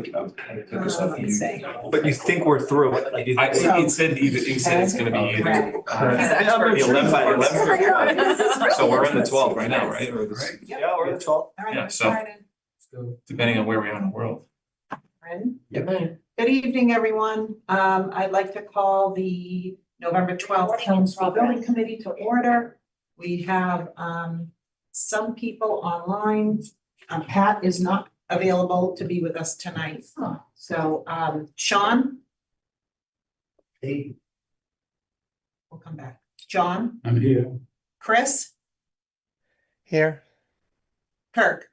took this off you. But you think we're through it? Like, He said it's gonna be either. The 11th by 11th. So we're on the 12th right now, right? Or this- Yeah, we're at 12. Yeah, so depending on where we are in the world. Good evening, everyone. I'd like to call the November 12th Killam School Building Committee to order. We have some people online. Pat is not available to be with us tonight. So Sean? Hey, We'll come back. John? I'm here. Chris? Here, Kirk?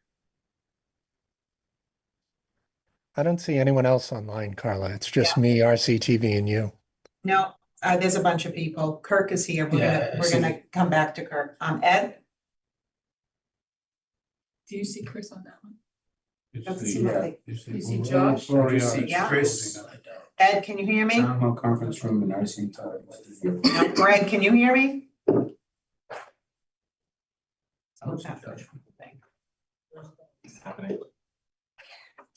I don't see anyone else online, Carla. It's just me, RCTV, and you. No, there's a bunch of people. Kirk is here. Yeah, We're gonna come back to Kirk. Ed? Do you see Chris on that one? Doesn't seem like You see Josh? Yeah. Chris. Ed, can you hear me? Town hall conference room in RCTV. No, Greg, can you hear me? What's happening? Happening.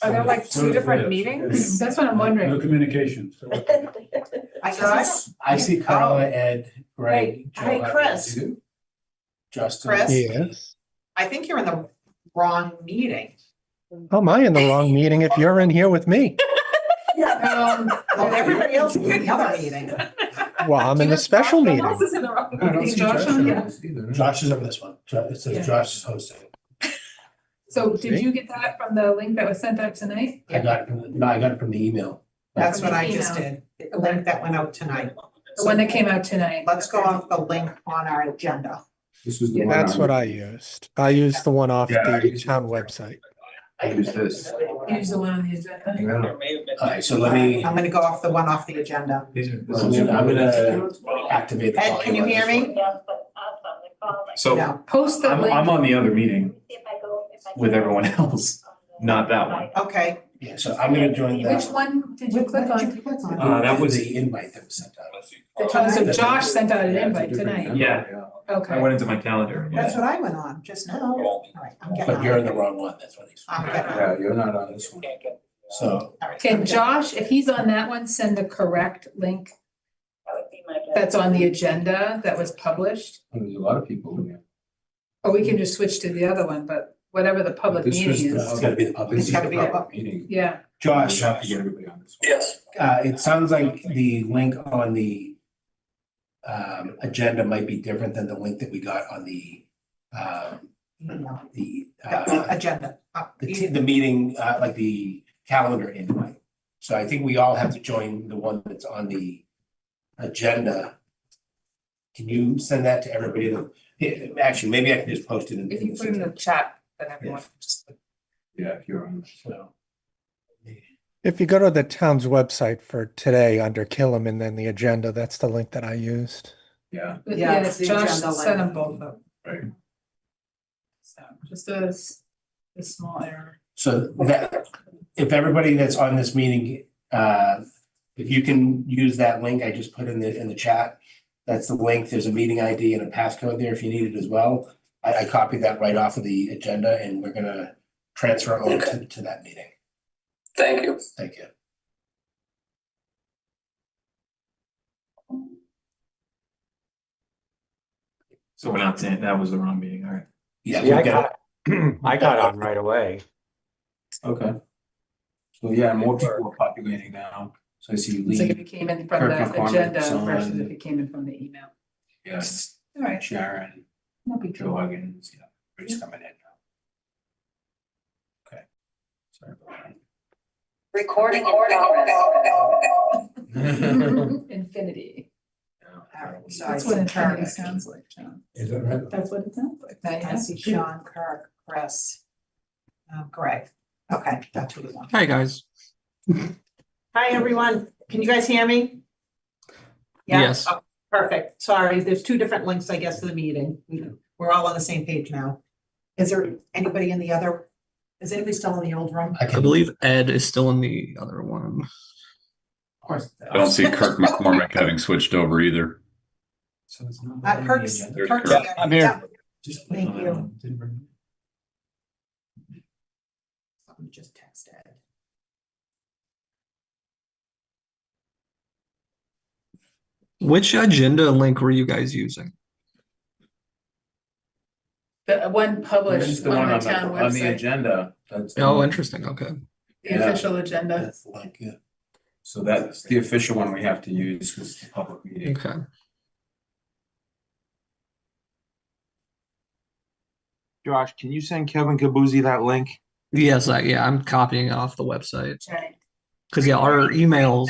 Are there like two different meetings? That's what I'm No wondering. communication. I see Carla, Ed, Greg. Hey, Joe, Chris. you? Justin. Chris? Yes. I think you're in the wrong meeting. How am I in the wrong meeting if you're in here with me? Well, everybody else is in the other meeting. Well, I'm in the special Who meeting. else is in the wrong? I don't Is see Josh Josh on on here? this either. Josh is over this one. It Yeah. says Josh is hosting. So did you get that from the link that was sent out tonight? I got it from, I got it from the email. That's what I just did. The link that went out tonight. The one that came out tonight? Let's go off the link on our agenda. This was the Yeah, one. That's what I used. I used the one off Yeah, I the used- town website. I use this. Use the one on the agenda. Alright, so let me, I'm gonna go off the one off the agenda. I'm gonna activate the. Ed, can you hear me? So No. Post the I'm link. on the other meeting with everyone else, not that one. Okay. Yeah, so I'm gonna join that. Which one did you click What did on? you click on? That was the invite that was sent out. Oh, so Josh sent out an invite tonight. Yeah. I Okay. went into my calendar. That's what I went on just now. All right, I'm getting But you're in on. the wrong one, that's what he's. I'm getting on. Yeah, you're not on this one. So, All right, I'm Can getting- Josh, if he's on that one, send the correct link that's on the agenda that was published? there's a lot of people in there. Or we can just switch to the other one, but whatever the public meeting It's is. gotta be the public. It's gotta be the public meeting. Yeah, Josh, have to get everybody on this one. yes, it sounds like the link on the agenda might be different than the link that we got on the Agenda. the meeting, like the calendar invite. So I think we all have to join the one that's on the agenda. Can you send that to everybody? Actually, maybe I can just post it in. if you put in the chat, then everyone can just. Yeah, if you're on, so. If you go to the town's website for today under Killam and then the agenda, that's the link that I used. Yeah. But Yeah, yeah, it's the Josh agenda sent them link. both up. Right. So just a small error. So that, if everybody that's on this meeting, if you can use that link I just put in the chat, that's the link. There's a meeting ID and a passcode there if you need it as well. I copied that right off of the agenda and we're gonna transfer over to that meeting. Thank you. Thank you. So we're not saying that was the wrong meeting, all right. Yeah, Yeah, we got it. I got on right away. Okay. So yeah, more people are populating now. So I see It's like if Lee, it came in from Kirk the McCormick, agenda Son. versus if it came in from the email. yes, All right, Sharon, no big Joe deal. Huggins, yeah, we're just coming in now. Okay. Sorry about Recording that. Infinity. All right, so I That's what see infinity Kirk. sounds like, John. Is that right? That's what it sounds like. Now you I have see to- Sean, Kirk, Chris, Greg. Okay, that's who we want. Hi, guys. Hi, everyone. Can you guys hear me? Yeah? Yes. Oh, perfect. Sorry, there's two different links, I guess, to the meeting. We're all on the same page now. Is there anybody in the other? Is anybody still in the old room? I believe Ed is still in the other one. Of course. I don't see Kirk McCormick having switched over either. So it's not. Kirk's, There's Kirk's Kirk. here. I'm here. Yeah. Just Thank click on you. that one. Didn't bring- Let me just text Ed. Which agenda link were you guys using? The one published Here's the on one the on town on the website, agenda. That's the Oh, one. interesting. Okay. the Yeah. official agenda. That's the link, yeah. So that's the official one we have to use because it's a public meeting. Okay. Josh, can you send Kevin Kabuzzi that link? Yes, I'm copying off the website. Right. Because yeah, our emails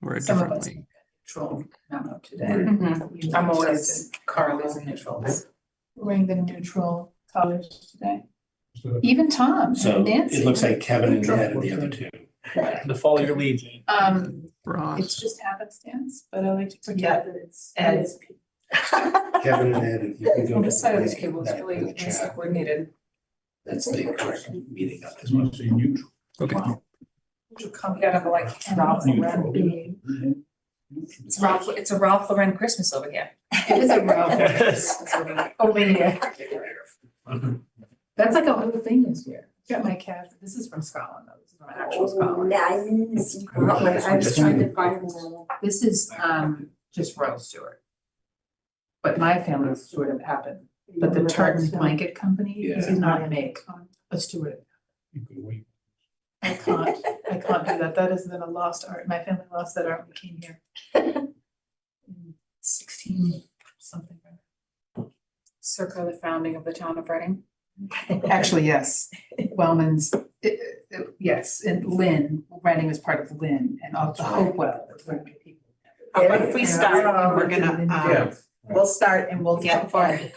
were a Some of different us link. Neutral memo today. Mhm. I'm always Carly's neutrals. Wearing the neutral colors today. Even Tom So and Nancy. it looks like Kevin and Ed are the other two. To follow your lead, Jane. Ross. It's just happenstance, but I like to forget that it's. Ed. Kevin and Ed, if you can go On to this side of the link table is that in really the nice and chat, coordinated. that's the correct meeting up as well. Okay. Wow. You come out of like Ralph Lauren. It's a Ralph Lauren Christmas over here. It is a Ralph Lauren Christmas over here. That's like a whole thing this year. Got my cat, this is from Scotland though, this is from actual Scotland. I was trying to find them. This is just Royal Stewart. But my family sort of happened, but the tartan blanket company does not make a Stewart. I can't do that, that has been a lost art, my family lost that art when we came here. In 16 something. Circa the founding of the town of Reading. Actually, yes, Wellman's, yes, and Lynn, Reading is part of Lynn and also Hopewell. But if we start, we're gonna, Yeah. we'll start and we'll get Ed.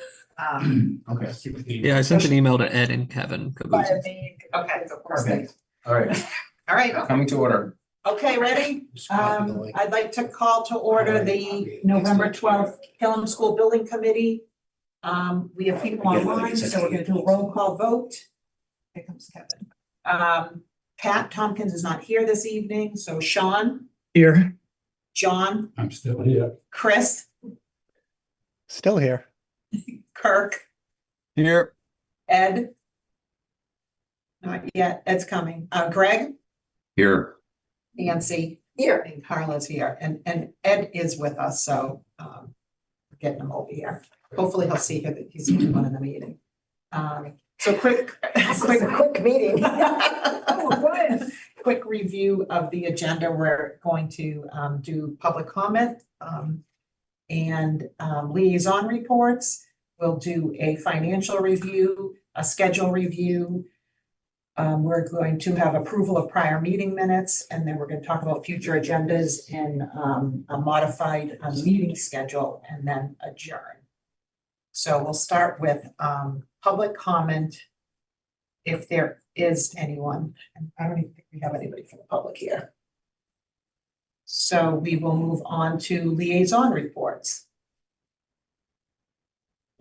Okay. Yeah, I sent an email to Ed and Kevin Kabuzzi. Okay, Perfect. All right, all right, coming to order. okay, ready? Just copy the link. I'd like to call to order the November 12th Killam School Building Committee. We have people online, so we're gonna do a roll call vote. Here comes Kevin. Pat Tompkins is not here this evening, so Sean, Here. John, I'm still here. Chris, Still here. Kirk, Here. Ed. Not yet, Ed's coming. Greg, Here. Nancy. Here. And Carla's here, and Ed is with us, so we're getting him over here. Hopefully he'll see that he's one in the meeting. So quick meeting. Quick review of the agenda. We're going to do public comment and liaison reports. We'll do a financial review, a schedule review. We're going to have approval of prior meeting minutes, and then we're going to talk about future agendas and a modified meeting schedule, and then adjourn. So we'll start with public comment, if there is anyone. And I don't even think we have anybody from the public here. So we will move on to liaison reports.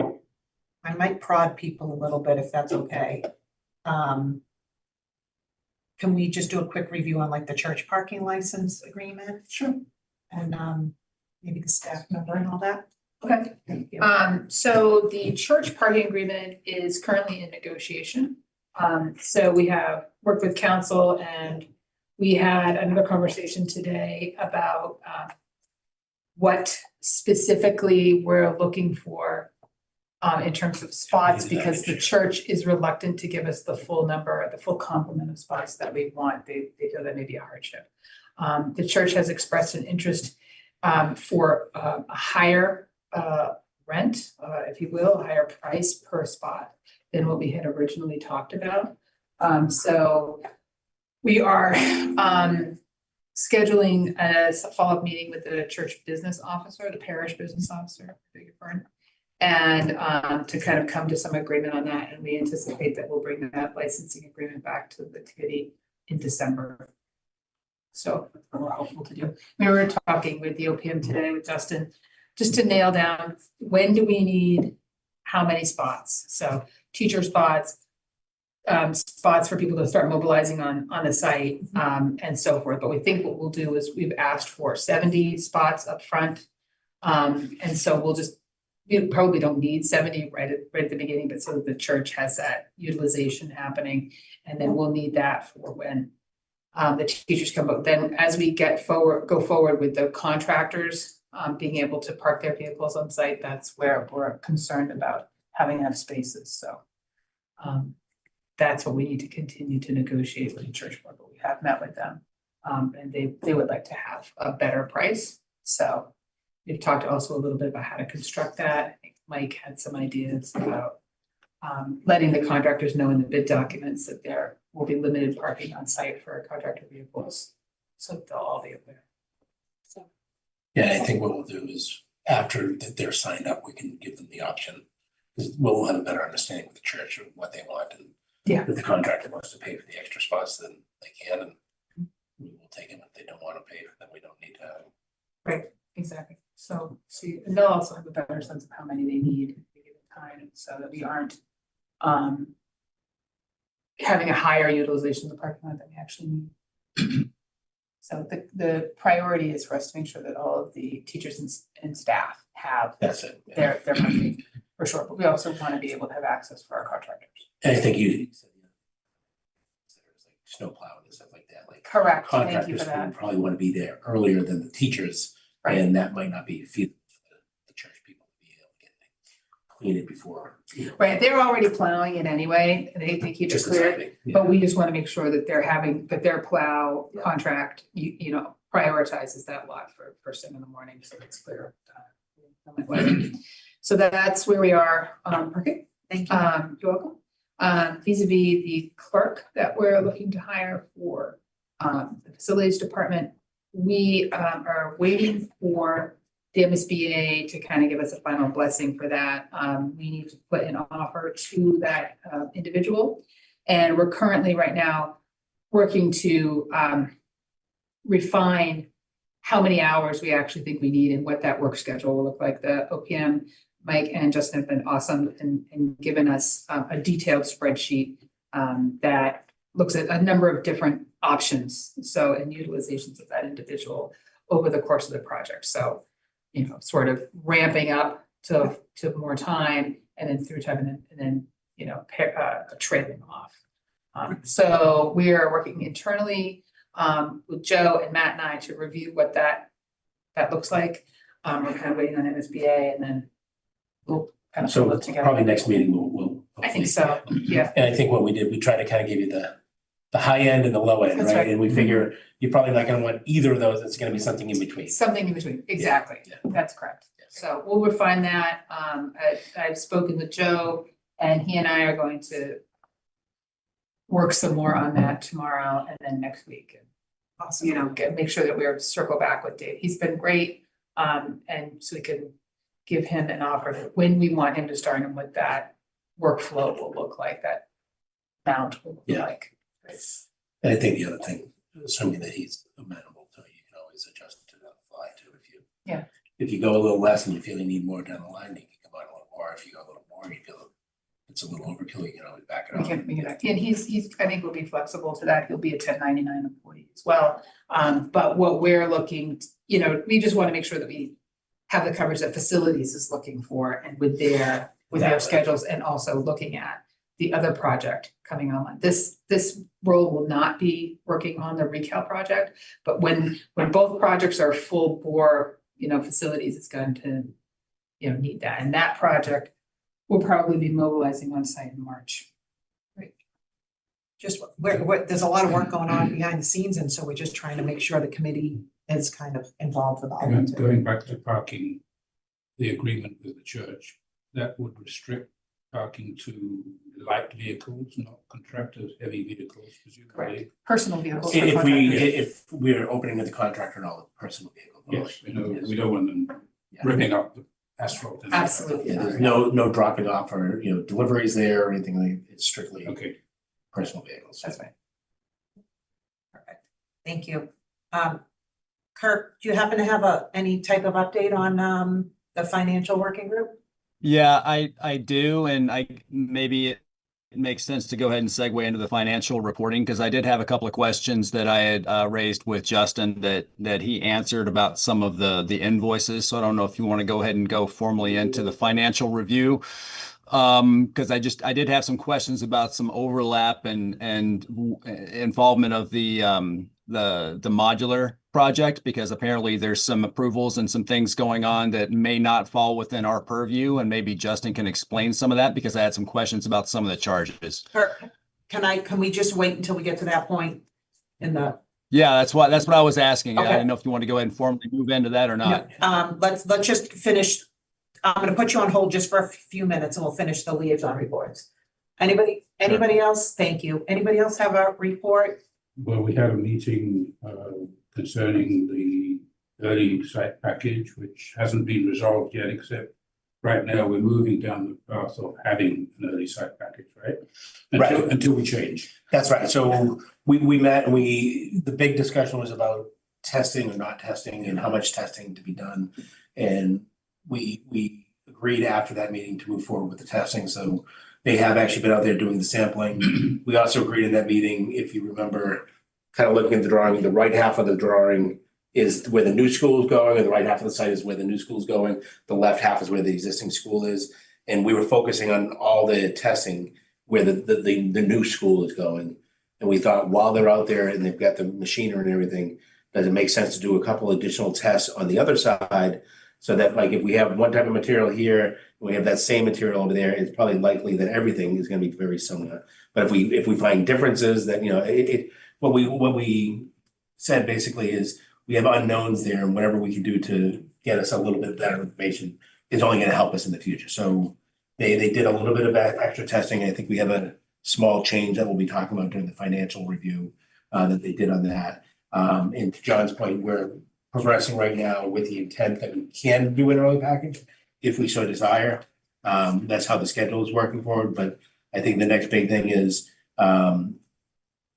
I might prod people a little bit if that's okay. Can we just do a quick review on like the church parking license agreement? Sure. And maybe the staff member and all that? Okay, Thank you. so the church parking agreement is currently in negotiation. So we have worked with council and we had another conversation today about what specifically we're looking for in terms of spots, because the church is reluctant to give us the full number, the full complement of spots that we want. They feel that may be a hardship. The church has expressed an interest for a higher rent, if you will, a higher price per spot than what we had originally talked about. So we are scheduling a follow-up meeting with the church business officer, the parish business officer, beg your pardon, and to kind of come to some agreement on that. And we anticipate that we'll bring that licensing agreement back to the committee in December. So we're hopeful to do. We were talking with the OPM today with Justin, just to nail down, when do we need how many spots? So teacher spots, spots for people to start mobilizing on the site, and so forth. But we think what we'll do is we've asked for 70 spots up front. And so we probably don't need 70 right at the beginning, but so that the church has that utilization happening. And then we'll need that for when the teachers come. But then as we go forward with the contractors, being able to park their vehicles on site, that's where we're concerned about having enough spaces, so. That's what we need to continue to negotiate with the church board, but we have met with them. And they would like to have a better price, so we've talked also a little bit about how to construct that. I think Mike had some ideas about letting the contractors know in the bid documents that there will be limited parking on site for contractor vehicles. So they'll all be aware. So, Yeah, I think what we'll do is after that they're signed up, we can give them the option. Because we'll have a better understanding with the church of what they want, and Yeah. if the contractor wants to pay for the extra spots, then they can, and we will take them. If they don't want to pay for them, we don't need to. right, exactly. So see, and they'll also have a better sense of how many they need at a given time, so that we aren't having a higher utilization of the parking lot than we actually need. So the priority is for us to make sure that all of the teachers and staff have That's it. their parking for sure, but we also want to be able to have access for our contractors. And I think you said, there's like snow plowing and stuff like that, like Correct, thank you contractors for that. would probably want to be there earlier than the teachers, Right. and that might not be feasible for the church people to be able to get things clean it before. Right, they're already plowing it anyway, and they keep it Just the clear, timing. Yeah. but we just want to make sure that that their plow Yeah. contract, you know, prioritizes that lot for first thing in the morning, so it's clear. So that's where we are, parking. Thank you. You're welcome. Vis-a-vis the clerk that we're looking to hire for the facilities department, we are waiting for the MSBA to kind of give us a final blessing for that. We need to put an offer to that individual. And we're currently right now working to refine how many hours we actually think we need and what that work schedule will look like. The OPM, Mike and Justin have been awesome and given us a detailed spreadsheet that looks at a number of different options. So, and utilizations of that individual over the course of the project. So, you know, sort of ramping up to more time and then through time and then, you know, trailing off. So we are working internally with Joe and Matt and I to review what that looks like. We're kind of waiting on MSBA and then we'll kind of So pull it together. probably next meeting we'll. I think so, yeah. And I think what we did, we tried to kind of give you the high end and the low end, That's right? right. And we figure you're probably not gonna want either of those, it's gonna be something in between. Something in between, exactly, Yeah. that's correct. Yeah. So we'll refine that. I've spoken with Joe and he and I are going to work some more on that tomorrow and then next week. Awesome. You know, make sure that we're circle back with Dave. He's been great. And so we can give him an offer of when we want him to start and what that workflow will look like, that amount will look Yeah. like. And I think the other thing, assuming that he's amenable to it, you can always adjust it to the fly too, Yeah. If you go a little less and you feel you need more down the line, you can come on a little more. If you go a little more, you feel it's a little overkill, you can always back it We off. can, and he's, I think will be flexible to that. He'll be a 1099 employee as well. But what we're looking, you know, we just want to make sure that we have the coverage that facilities is looking for and with their Exactly. schedules and also looking at the other project coming online. This role will not be working on the recal project, but when both projects are full bore, you know, facilities, it's going to, you know, need that. And that project will probably be mobilizing on site in March. Just, there's a lot of work going on behind the scenes, and so we're just trying to make sure the committee is kind of involved with all of it. Going back to parking, the agreement with the church, that would restrict parking to light vehicles, not contractors, heavy vehicles, presumably. Correct. Personal vehicles. for If contractors. we're opening to the contractor and all the personal vehicles. Yes, we don't want them Yeah. ripping up the asphalt. and- Absolutely. Yeah, there's no dropping off or, you know, deliveries there or anything like, it's strictly Okay, personal vehicles. That's right. Perfect. Thank you. Kirk, do you happen to have any type of update on the financial working group? Yeah, I do, and maybe it makes sense to go ahead and segue into the financial reporting because I did have a couple of questions that I had raised with Justin that he answered about some of the invoices. So I don't know if you want to go ahead and go formally into the financial review. Because I did have some questions about some overlap and involvement of the modular project because apparently there's some approvals and some things going on that may not fall within our purview. And maybe Justin can explain some of that because I had some questions about some of the charges. Can we just wait until we get to that point in the? Yeah, that's what I was asking. I Okay. didn't know if you want to go ahead and formally move into that or not. No, let's just finish. I'm gonna put you on hold just for a few minutes and we'll finish the liaison reports. Anybody else? Thank you. Anybody else have a report? Well, we had a meeting concerning the early site package, which hasn't been resolved yet, except right now we're moving down the path of having an early site package, right? Until we change. That's right. So we met and the big discussion was about testing or not testing and how much testing to be done. And we agreed after that meeting to move forward with the testing. So they have actually been out there doing the sampling. We also agreed in that meeting, if you remember, kind of looking at the drawing, the right half of the drawing is where the new school is going, and the right half of the site is where the new school is going. The left half is where the existing school is. And we were focusing on all the testing where the new school is going. And we thought while they're out there and they've got the machinery and everything, does it make sense to do a couple additional tests on the other side? So that like if we have one type of material here, and we have that same material over there, it's probably likely that everything is going to be very similar. But if we find differences that, you know, what we said basically is we have unknowns there, and whatever we can do to get us a little bit better information is only going to help us in the future. So they did a little bit of extra testing. I think we have a small change that we'll be talking about during the financial review that they did on that. And to John's point, we're progressing right now with the intent that we can do an early package if we so desire. That's how the schedule is working forward. But I think the next big thing is,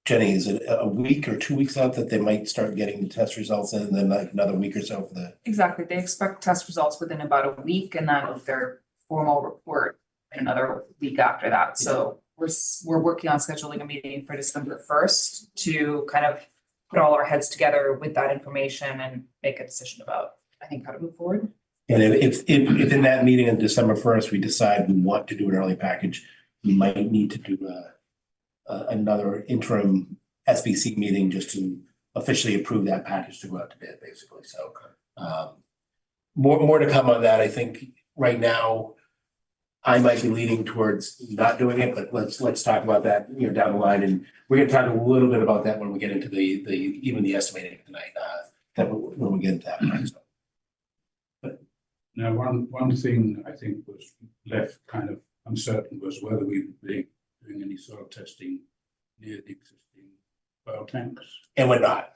Jenny, is it a week or 2 weeks out that they might start getting the test results in, and then like another week or so for the. Exactly. They expect test results within about a week, and then their formal report in another week after that. So we're working on scheduling a meeting for December 1st to kind of put all our heads together with that information and make a decision about, I think, how to move forward. And if in that meeting on December 1st, we decide we want to do an early package, we might need to do another interim SBC meeting just to officially approve that package to go out to bid, basically. So more to come on that. I think right now I might be leaning towards not doing it, but let's talk about that, you know, down the line. And we're going to talk a little bit about that when we get into the estimating tonight. When we get into that part. So. But now, one thing I think was left kind of uncertain was whether we would be doing any soil testing near the existing oil tanks. And we're not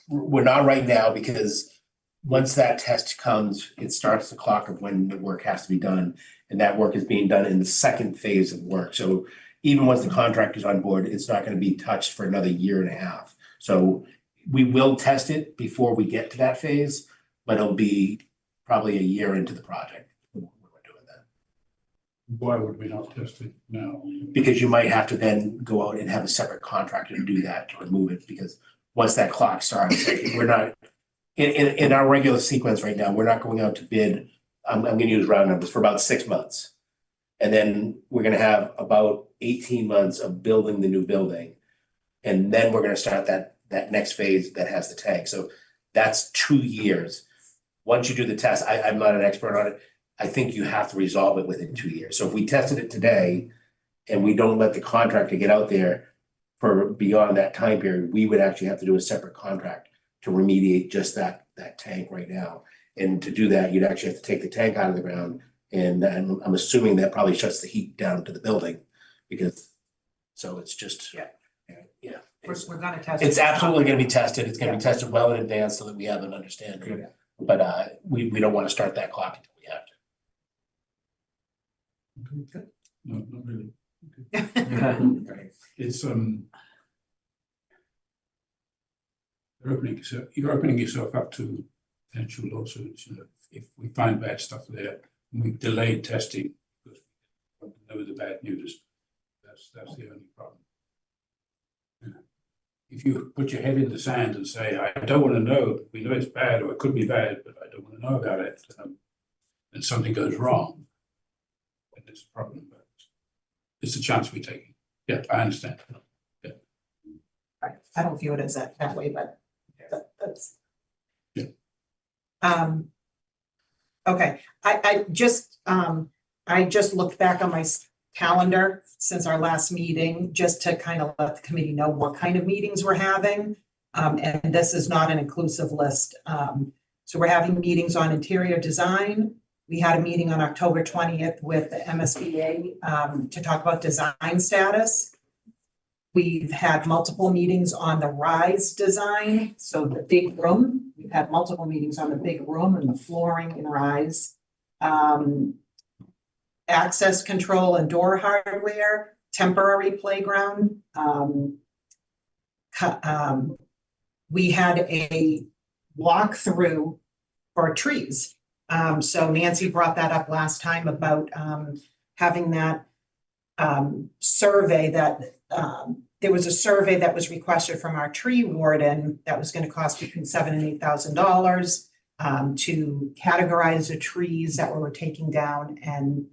right now, because once that test comes, it starts the clock of when the work has to be done. And that work is being done in the second phase of work. So even once the contractor's on board, it's not going to be touched for another year and a half. So we will test it before we get to that phase, but it'll be probably a year into the project when we're doing that. Why would we not test it now? Because you might have to then go out and have a separate contractor to do that, to remove it, because once that clock starts, we're not in our regular sequence right now, we're not going out to bid. I'm going to use round numbers for about 6 months. And then we're going to have about 18 months of building the new building. And then we're going to start that next phase that has the tank. So that's 2 years. Once you do the test, I'm not an expert on it. I think you have to resolve it within 2 years. So if we tested it today and we don't let the contractor get out there for beyond that time period, we would actually have to do a separate contract to remediate just that tank right now. And to do that, you'd actually have to take the tank out of the ground. And I'm assuming that probably shuts the heat down to the building, because so it's just, yeah. We're gonna test. It's absolutely gonna be tested. It's gonna be tested well in advance so that we have an understanding. Yeah. But we don't want to start that clock until we have to. Okay. No, not really. Okay. It's you're opening yourself up to potential lawsuits. You know, if we find bad stuff there, and we've delayed testing because we want to know the bad news. That's the only problem. If you put your head in the sand and say, I don't want to know, we know it's bad or it could be bad, but I don't want to know about it, and something goes wrong, then there's a problem. But it's a chance we're taking. Yeah, I understand. Yeah. I don't view it as that way, but that's. Okay, I just looked back on my calendar since our last meeting, just to kind of let the committee know what kind of meetings we're having. And this is not an inclusive list. So we're having meetings on interior design. We had a meeting on October 20th with the MSBA to talk about design status. We've had multiple meetings on the RISE design, so the big room. We've had multiple meetings on the big room and the flooring in RISE. Access control and door hardware, temporary playground. We had a walkthrough for trees. So Nancy brought that up last time about having that survey that there was a survey that was requested from our tree warden that was going to cost between $7,000 and $8,000 to categorize the trees that we were taking down and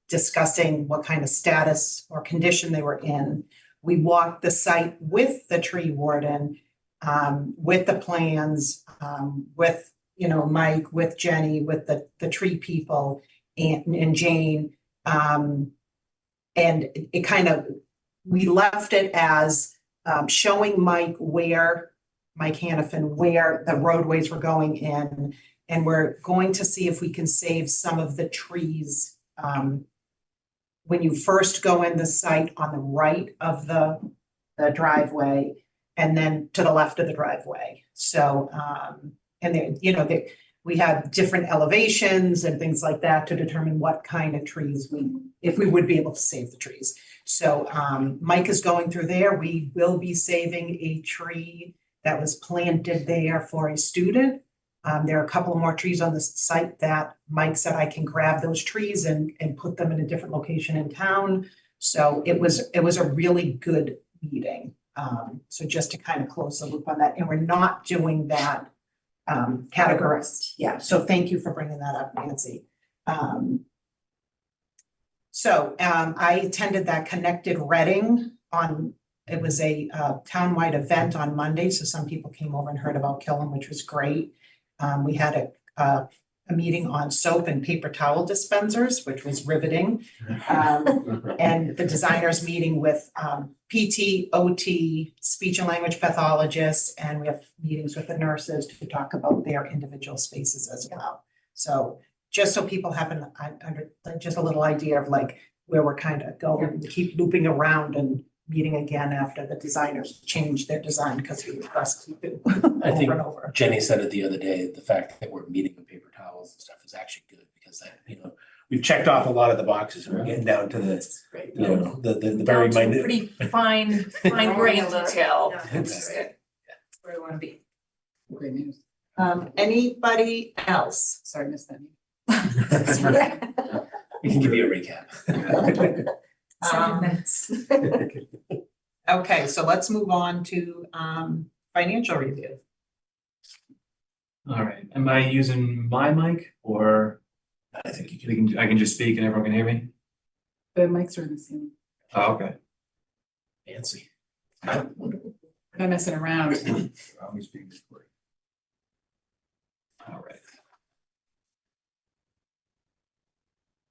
discussing what kind of status or condition they were in. We walked the site with the tree warden, with the plans, with Mike, with Jenny, with the tree people and Jane. And it kind of, we left it as showing Mike Hannafin, where the roadways were going in. And we're going to see if we can save some of the trees when you first go in the site on the right of the driveway and then to the left of the driveway. So, and there, we had different elevations and things like that to determine what kind of trees if we would be able to save the trees. So Mike is going through there. We will be saving a tree that was planted there for a student. There are a couple of more trees on the site that Mike said I can grab those trees and put them in a different location in town. So it was a really good meeting. So just to kind of close the loop on that, and we're not doing that categorized. Yeah, so thank you for bringing that up, Nancy. I attended that Connected Reading it was a townwide event on Monday, so some people came over and heard about Killam, which was great. We had a meeting on soap and paper towel dispensers, which was riveting. And the designers meeting with PT, OT, speech and language pathologists, and we have meetings with the nurses to talk about their individual spaces as well. So just so people have just a little idea of like where we're kind of going, we keep looping around and meeting again after the designers changed their design because we requested it I think over and over. Jenny said it the other day, the fact that we're meeting with paper towels and stuff is actually good because that, we've checked off a lot of the boxes and we're getting down to the very minute. Pretty fine grain detail. It's Where we want to be. Great news. Anybody else? Sorry, missed that. That's right. We can give you a recap. 7 minutes. Okay, so let's move on to financial review. All right, am I using my mic or I think you can. I can just speak and everyone can hear me? The mics are in the ceiling. Oh, okay. Fancy. I'm not messing around. Always being recorded. All right.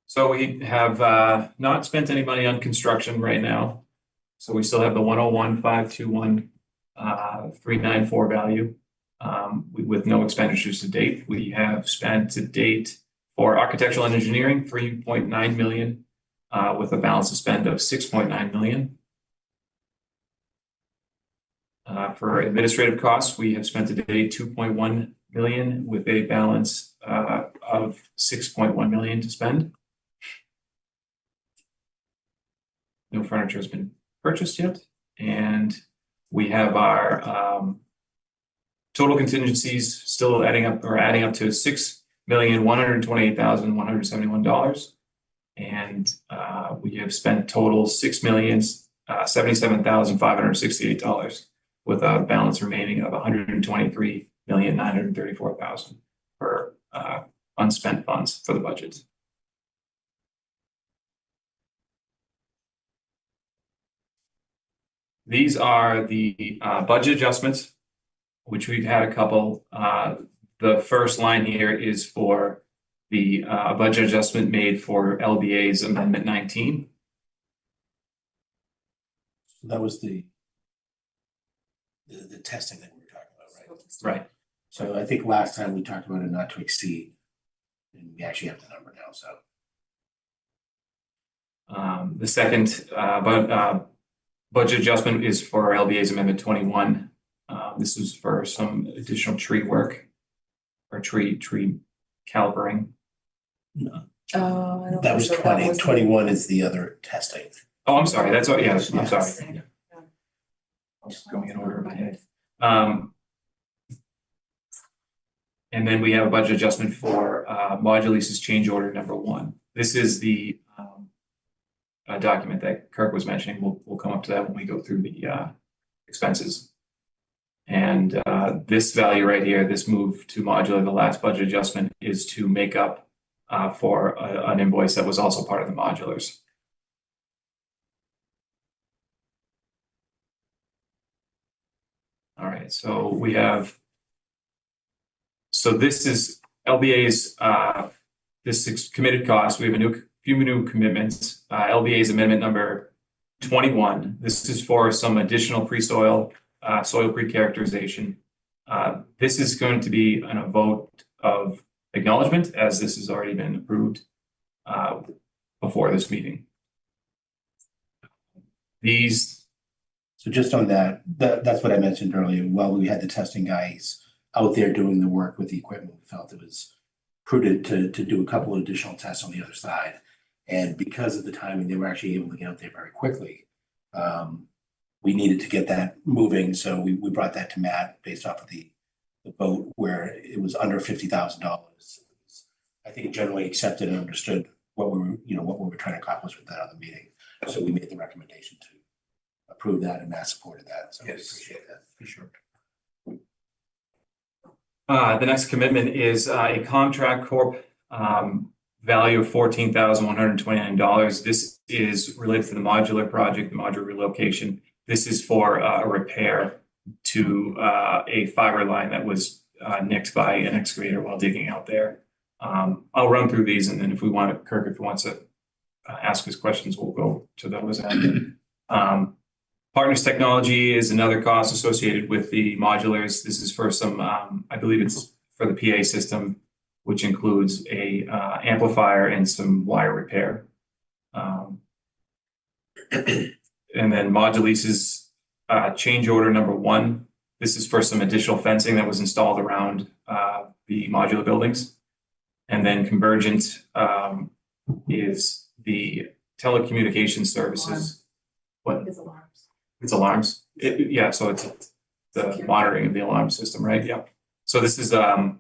So we have not spent any money on construction right now. So we still have the 101,521 394 value with no expenditures to date. We have spent to date for architectural and engineering 3.9 million with a balance to spend of 6.9 million. For administrative costs, we have spent to date 2.1 million with a balance of 6.1 million to spend. No furniture has been purchased yet, and we have our total contingencies still adding up to $6,128,171, and we have spent total $6,077,568 with a balance remaining of $123,934,000 for unspent funds for the budget. These are the budget adjustments, which we've had a couple. the first line here is for the budget adjustment made for LBA's Amendment 19. That was the testing that we were talking about, right? Right. So I think last time we talked about a not to exceed, and we actually have the number now, so. The second budget adjustment is for LBA's Amendment 21. This is for some additional tree work or tree calibering. That was 20. 21 is the other testing. Oh, I'm sorry. That's what, yeah, I'm sorry. Testing. I'm just going in order of my head. And then we have a budget adjustment for module leases change order number 1. This is the document that Kirk was mentioning. We'll come up to that when we go through the expenses. And this value right here, this move to modular, the last budget adjustment, is to make up for an invoice that was also part of the modulars. All right, so we have, so this is LBA's, this is committed cost. We have a few new commitments. LBA's amendment number 21. This is for some additional pre-soil, soil pre-characterization. This is going to be a vote of acknowledgement, as this has already been approved before this meeting. So just on that's what I mentioned earlier. While we had the testing guys out there doing the work with the equipment, we felt it was prudent to do a couple of additional tests on the other side. And because of the timing, they were actually able to get out there very quickly. We needed to get that moving, so we brought that to Matt based off of the vote where it was under $50,000. I think generally accepted and understood what we were trying to accomplish with that other meeting. So we made the recommendation to approve that, and Matt supported that. So yes, we appreciate that for sure. The next commitment is a contract corp value of $14,129. This is related to the modular project, the modular relocation. This is for a repair to a fiber line that was nicked by an excavator while digging out there. I'll run through these, and then if we want to, Kirk, if he wants to ask us questions, we'll go to those. Partners Technology is another cost associated with the modulars. This is for some, I believe it's for the PA system, which includes a amplifier and some wire repair. And then module leases change order number 1. This is for some additional fencing that was installed around the modular buildings. And then Convergent is the telecommunication services. What? It's alarms. It's alarms. Yeah, so it's the monitoring of the alarm system, right? Yeah. So this is an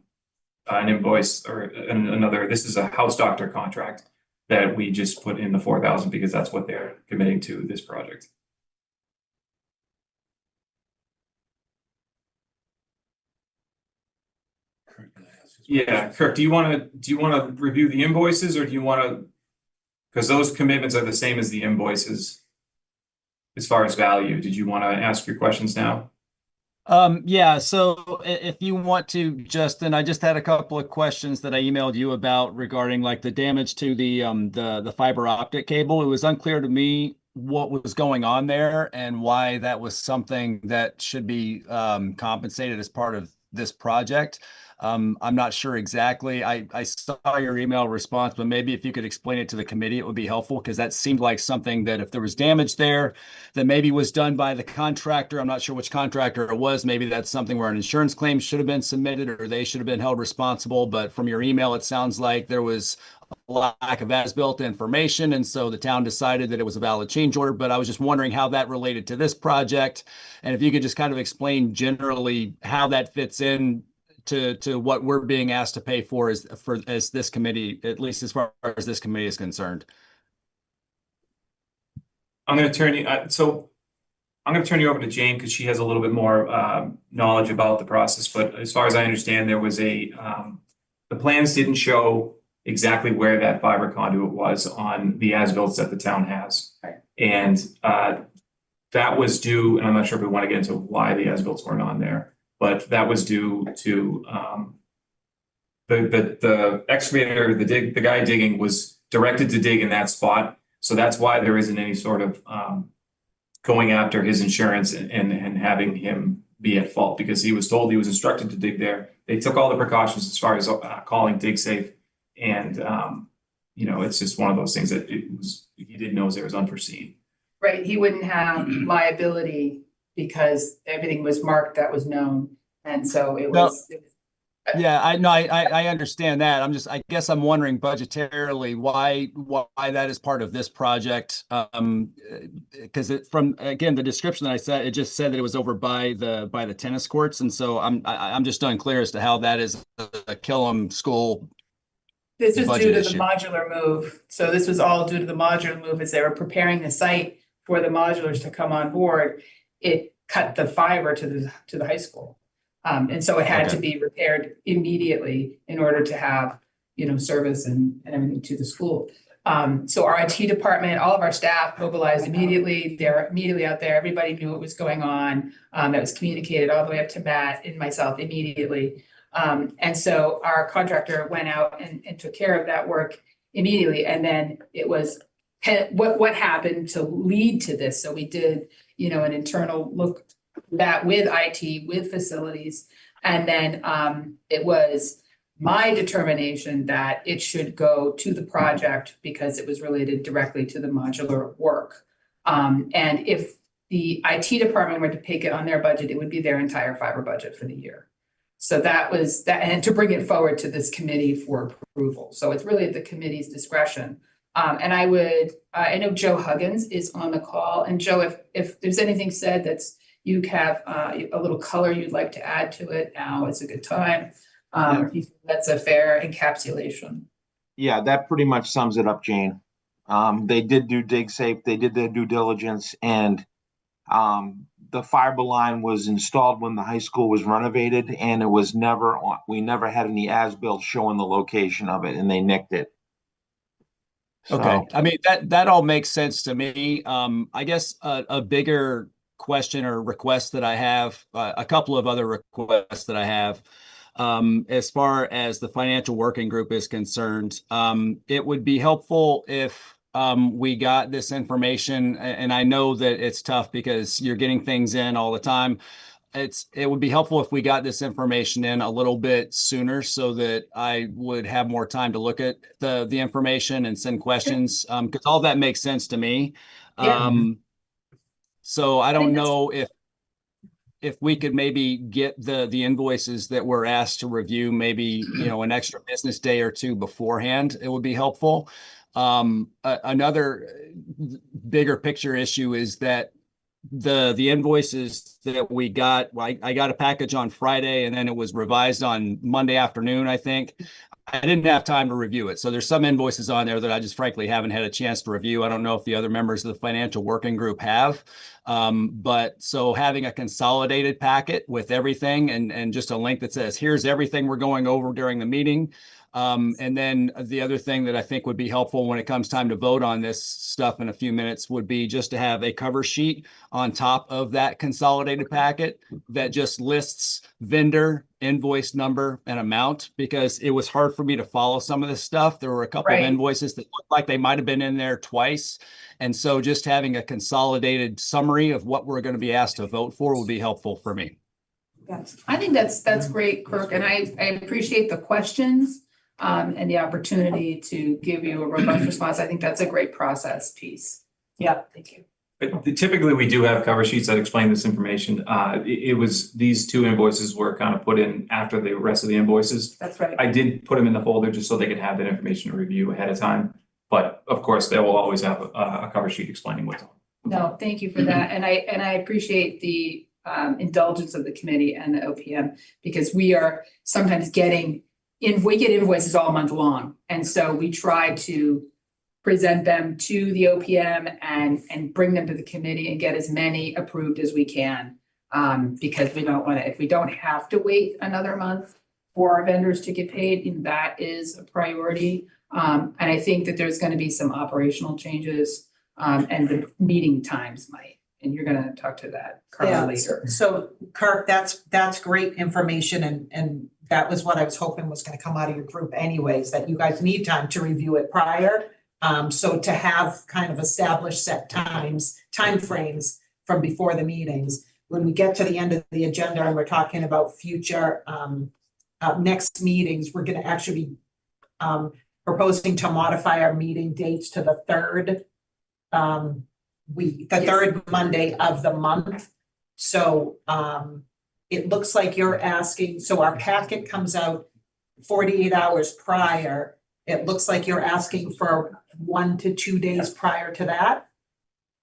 invoice or another. This is a house doctor contract that we just put in the 4,000 because that's what they're committing to this project. Yeah, Kirk, do you want to review the invoices, or do you want to, because those commitments are the same as the invoices as far as value. Did you want to ask your questions now? Yeah, so if you want to, Justin, I just had a couple of questions that I emailed you about regarding like the damage to the fiber optic cable. It was unclear to me what was going on there and why that was something that should be compensated as part of this project. I'm not sure exactly. I saw your email response, but maybe if you could explain it to the committee, it would be helpful, because that seemed like something that if there was damage there, that maybe was done by the contractor. I'm not sure which contractor it was. Maybe that's something where an insurance claim should have been submitted or they should have been held responsible. But from your email, it sounds like there was a lack of as-built information, and so the town decided that it was a valid change order. But I was just wondering how that related to this project, and if you could just kind of explain generally how that fits in to what we're being asked to pay for as this committee, at least as far as this committee is concerned. I'm going to turn you. So I'm going to turn you over to Jane because she has a little bit more knowledge about the process. But as far as I understand, there was the plans didn't show exactly where that fiber conduit was on the as-built that the town has, and that was due. And I'm not sure if we want to get into why the as-built weren't on there. But that was due to the excavator, the guy digging was directed to dig in that spot. So that's why there isn't any sort of going after his insurance and having him be at fault, because he was told, he was instructed to dig there. They took all the precautions as far as calling dig safe. And, you know, it's just one of those things that he didn't know it was unforeseen. Right, he wouldn't have liability because everything was marked that was known. And so it was. Yeah, I understand that. I guess I'm wondering budgetarily why that is part of this project. Because from again, the description that I said, it just said that it was over by the tennis courts, and so I'm just unclear as to how that is a Killam school. This was due to the issue. modular move. So this was all due to the modular move as they were preparing the site for the modulars to come on board. It cut the fiber to the high school. And so it had to be repaired immediately in order to have, you know, service and everything to the school. So our IT department, all of our staff mobilized immediately. They're immediately out there. Everybody knew what was going on. That was communicated all the way up to Matt and myself immediately. And so our contractor went out and took care of that work immediately. And then it was what happened to lead to this. So we did, you know, an internal look that with IT, with facilities. And then it was my determination that it should go to the project because it was related directly to the modular work. And if the IT department were to pick it on their budget, it would be their entire fiber budget for the year. So that was that, and to bring it forward to this committee for approval. So it's really at the committee's discretion. And I know Joe Huggins is on the call. And Joe, if there's anything said that's you have a little color you'd like to add to it, now is a good time. That's a fair encapsulation. Yeah, that pretty much sums it up, Jane. They did do dig safe, they did their due diligence, and the fiber line was installed when the high school was renovated, and it was we never had any as-built showing the location of it, and they nicked it. Okay, I mean, that all makes sense to me. I guess a bigger question or request that I have, a couple of other requests that I have, as far as the financial working group is concerned, it would be helpful if we got this information, and I know that it's tough because you're getting things in all the time. It would be helpful if we got this information in a little bit sooner so that I would have more time to look at the information and send questions, because all that makes sense to me. So I don't know if we could maybe get the invoices that we're asked to review, maybe, you know, an extra business day or two beforehand, it would be helpful. Another bigger picture issue is that the invoices that we got, I got a package on Friday and then it was revised on Monday afternoon, I think. I didn't have time to review it. So there's some invoices on there that I just frankly haven't had a chance to review. I don't know if the other members of the financial working group have. But so having a consolidated packet with everything and just a link that says, here's everything we're going over during the meeting. And then the other thing that I think would be helpful when it comes time to vote on this stuff in a few minutes would be just to have a cover sheet on top of that consolidated packet that just lists vendor, invoice number, and amount, because it was hard for me to follow some of this stuff. There were a couple of invoices that looked like they might have been in there twice. And so just having a consolidated summary of what we're going to be asked to vote for would be helpful for me. Yes, I think that's great, Kirk. And I appreciate the questions. And the opportunity to give you a robust response. I think that's a great process piece. Yeah, thank you. But typically we do have cover sheets that explain this information. It was, these two invoices were kind of put in after the rest of the invoices. That's right. I did put them in the folder just so they could have that information to review ahead of time. But of course, they will always have a cover sheet explaining what's on. No, thank you for that. And I appreciate the indulgence of the committee and the OPM, because we are sometimes we get invoices all month long. And so we try to present them to the OPM and bring them to the committee and get as many approved as we can. Because we don't want to, if we don't have to wait another month for our vendors to get paid, that is a priority. And I think that there's going to be some operational changes and the meeting times might. And you're going to talk to that, Carla, later. So Kirk, that's great information and that was what I was hoping was gonna come out of your group anyways, that you guys need time to review it prior. So to have kind of established set timeframes from before the meetings, when we get to the end of the agenda and we're talking about future, next meetings, we're gonna actually be proposing to modify our meeting dates to the third third Monday of the month. So it looks like you're asking, so our packet comes out 48 hours prior. It looks like you're asking for 1 to 2 days prior to that.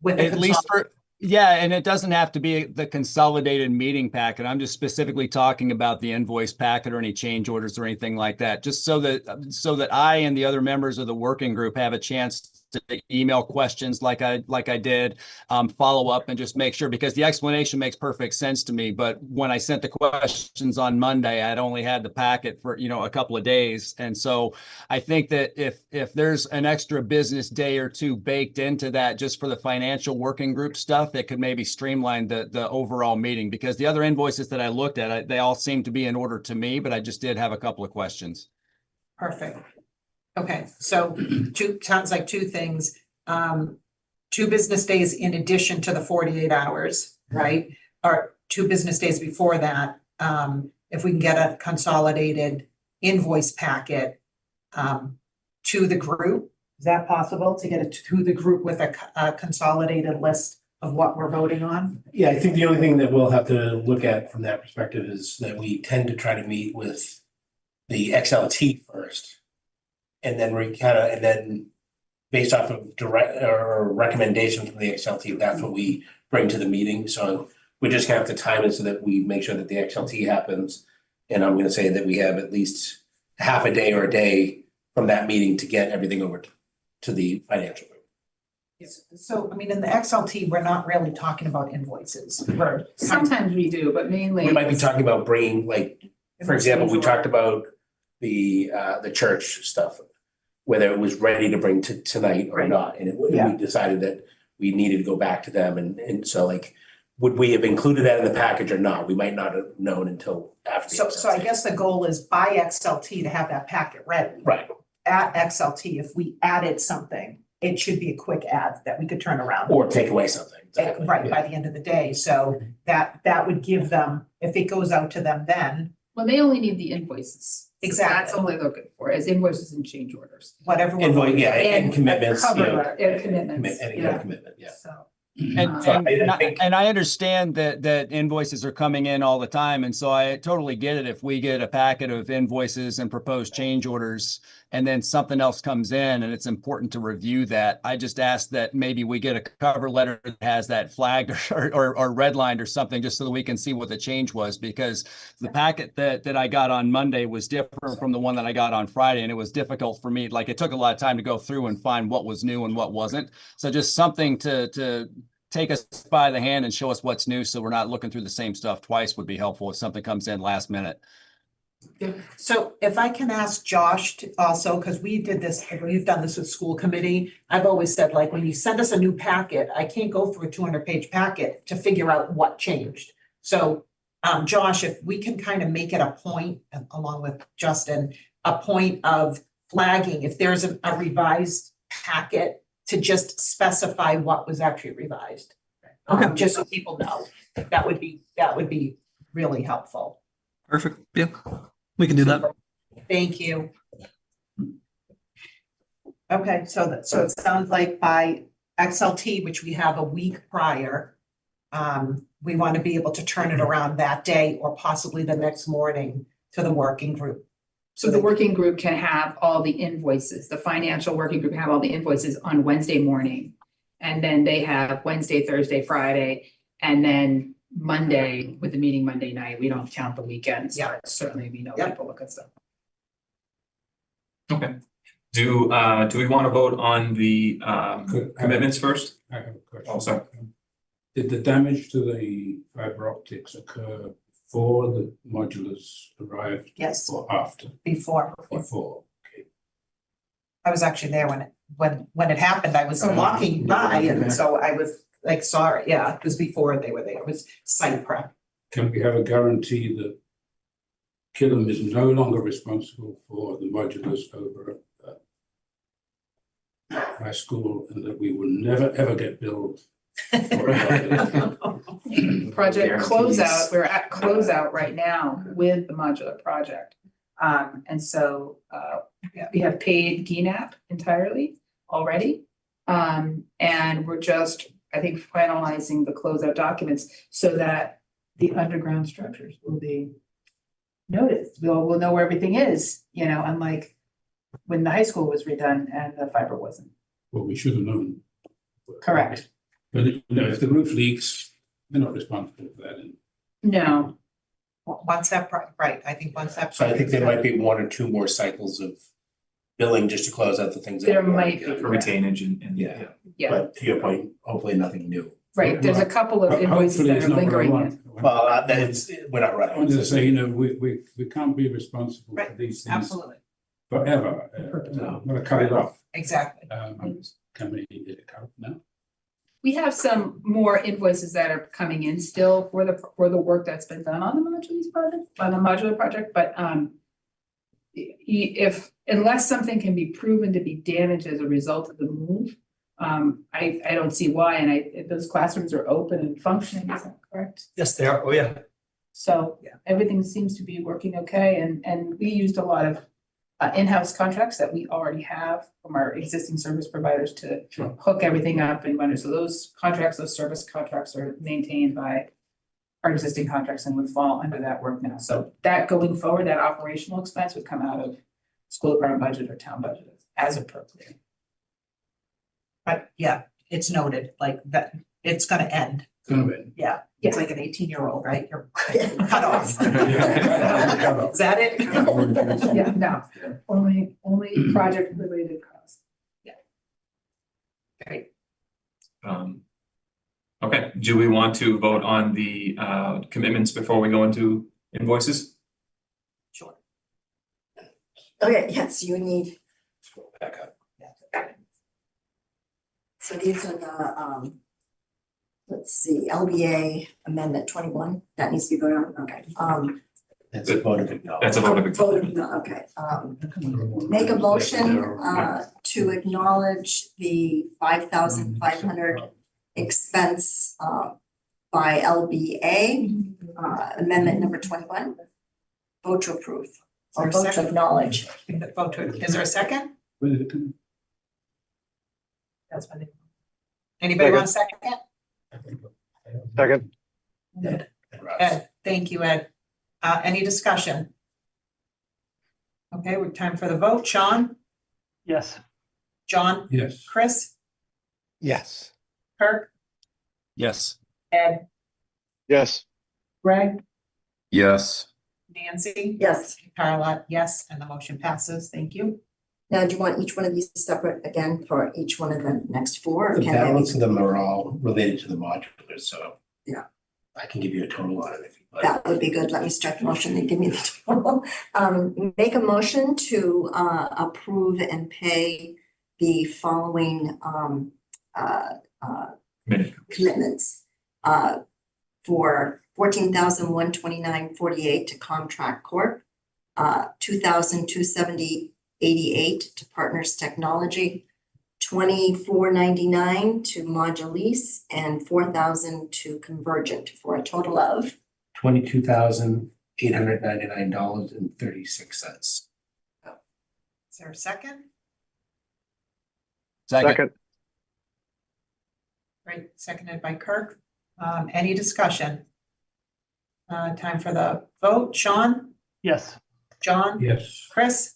With At least for, yeah, and it doesn't have to be the consolidated meeting packet. I'm just specifically talking about the invoice packet or any change orders or anything like that, just so that I and the other members of the working group have a chance to email questions like I did, follow up and just make sure, because the explanation makes perfect sense to me. But when I sent the questions on Monday, I'd only had the packet for, a couple of days. And so I think that if there's an extra business day or two baked into that just for the financial working group stuff, it could maybe streamline the overall meeting, because the other invoices that I looked at, they all seem to be in order to me, but I just did have a couple of questions. Perfect. Okay, so sounds like two things. 2 business days in addition to the 48 hours, right? Or 2 business days before that, if we can get a consolidated invoice packet to the group. Is that possible, to get it to the group with a consolidated list of what we're voting on? Yeah, I think the only thing that we'll have to look at from that perspective is that we tend to try to meet with the XLT first. And then and then based off of direct or recommendation from the XLT, that's what we bring to the meeting. So we're just gonna have to time it so that we make sure that the XLT happens. And I'm gonna say that we have at least half a day or a day from that meeting to get everything over to the financial group. So, I mean, in the XLT, we're not really talking about invoices. Sometimes we do, but mainly. We might be talking about bringing, like, for example, we talked about the church stuff, whether it was ready to bring to tonight or not. And we decided that we needed to go back to them. And so, like, would we have included that in the package or not? We might not have known until after. So I guess the goal is by XLT to have that packet ready. Right. At XLT, if we added something, it should be a quick add that we could turn around. Or take away something. Exactly. Right, by the end of the day. So that would give them, if it goes out to them then. Well, they only need the invoices. Exactly. That's all they're looking for, is invoices and change orders. Whatever. Invoice, yeah, and commitments. Commitments. Any kind of commitment, yeah. So. And I understand that invoices are coming in all the time. And so I totally get it if we get a packet of invoices and proposed change orders and then something else comes in and it's important to review that. I just ask that maybe we get a cover letter that has that flagged or redlined or something, just so that we can see what the change was, because the packet that I got on Monday was different from the one that I got on Friday. And it was difficult for me. Like, it took a lot of time to go through and find what was new and what wasn't. So just something to take us by the hand and show us what's new, so we're not looking through the same stuff twice, would be helpful if something comes in last minute. So if I can ask Josh to also, because we've done this with school committee. I've always said, like, when you send us a new packet, I can't go through a 200-page packet to figure out what changed. So Josh, if we can kind of make it a point, along with Justin, a point of flagging if there's a revised packet, to just specify what was actually revised. Just so people know, that would be really helpful. Perfect. Yeah, we can do that. Thank you. Okay, so it sounds like by XLT, which we have a week prior, we want to be able to turn it around that day or possibly the next morning to the working group. So the working group can have all the invoices, the financial working group can have all the invoices on Wednesday morning. And then they have Wednesday, Thursday, Friday, and then Monday with the meeting Monday night. We don't count the weekends. Yeah. Certainly we know people look at stuff. Okay. Do we want to vote on the commitments first? I have a question. Oh, sorry. Did the damage to the fiber optics occur before the modulars arrived? Yes. Or after? Before. Before. Okay. I was actually there when it happened. I was walking by, and so I was like, sorry, yeah, it was before they were there. It was site prep. Can we have a guarantee that Killam is no longer responsible for the modulars over high school, and that we will never, ever get billed for modulars. Project Guarantees. closeout, we're at closeout right now with the modular project. And so, we have paid GNAP entirely already. And we're just, I think, finalizing the closeout documents so that the underground structures will be noticed. We'll know where everything is, you know, unlike when the high school was redone and the fiber wasn't. Well, we should have known. Correct. But you know, if the roof leaks, they're not responsible for that. No, Once that, right, I think once that. So I think there might be one or two more cycles of billing just to close out the things. that There we've already might be. done. For retainage and. Yeah. yeah, But to your point, hopefully nothing new. right. There's a couple of invoices Hopefully that it's are not lingering. running. Well, that's, we're not I running. wanted to say, you know, we can't be responsible for Right, these things absolutely, forever. I'm gonna cut it off. exactly. Can we get it out now? We have some more invoices that are coming in still for the work that's been done on the modular project, but if unless something can be proven to be damaged as a result of the move, I don't see why, and if those classrooms are open and functioning, is that correct? Yes, they are. Oh, yeah. So everything seems to be working okay, and we used a lot of in-house contracts that we already have from our existing service providers to hook everything up and run it. So those contracts, those service contracts are maintained by our existing contracts and would fall under that work now. So that going forward, that operational expense would come out of school department budget or town budget as appropriate. But yeah, it's noted, like that, it's gonna end. Kind of it. Yeah, it's like an 18-year-old, right? You're cut off. Is Yeah. that it? Yeah, no, only project related costs. Great. Okay, do we want to vote on the commitments before we go into invoices? Sure. Okay, yes, you need, Back up. so these are the, let's see, LBA Amendment 21, that needs to be voted on, okay. That's a vote of acknowledgement. That's a vote of Voted, acknowledgement. okay, make a motion, to acknowledge the 5,500 expense, by LBA, amendment number 21. Vote to approve, or vote to acknowledge. Vote to, is there a second? Where did it come? That's what anybody want a second? Second. Ed, thank you, Ed. Any discussion? Okay, we're time for the vote. Sean? Yes. John? Yes. Chris? Yes. Kirk? Yes. Ed? Yes. Greg? Yes. Nancy? Yes, Carla, yes, and the motion passes. Thank you. now do you want each one of these separate again for each one of the next four? or The can they be- balance of them are all related to the modulars, so. Yeah. I can give you a total on it if you'd like. That would be good. Let me start the motion, then give me the total. Make a motion to approve and pay the following commitments. For $14,129.48 to Contract Corp, $2,270.88 to Partners Technology, $2,499 to Modulease, and $4,000 to Convergent, for a total of $22,899.36. Is there a second? Second. Right, seconded by Kirk. Any discussion? Time for the vote. Sean? Yes. John? Yes. Chris?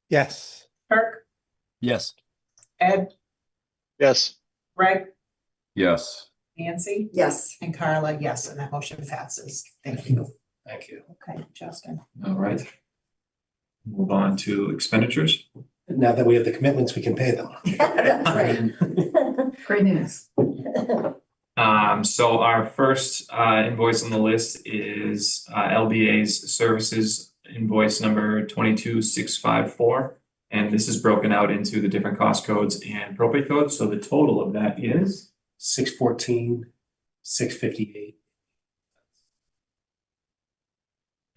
Yes. Kirk? Yes. Ed? Yes. Greg? Yes. Nancy? yes. And Carla, yes, and that motion passes. Thank you. Thank you. Okay, Justin. All right. Move on to expenditures. Now that we have the commitments, we can pay them. That's right. Great news. So our first invoice on the list is LBA's services invoice number 22654. And this is broken out into the different cost codes and propane codes. So the total of that is 614, 658.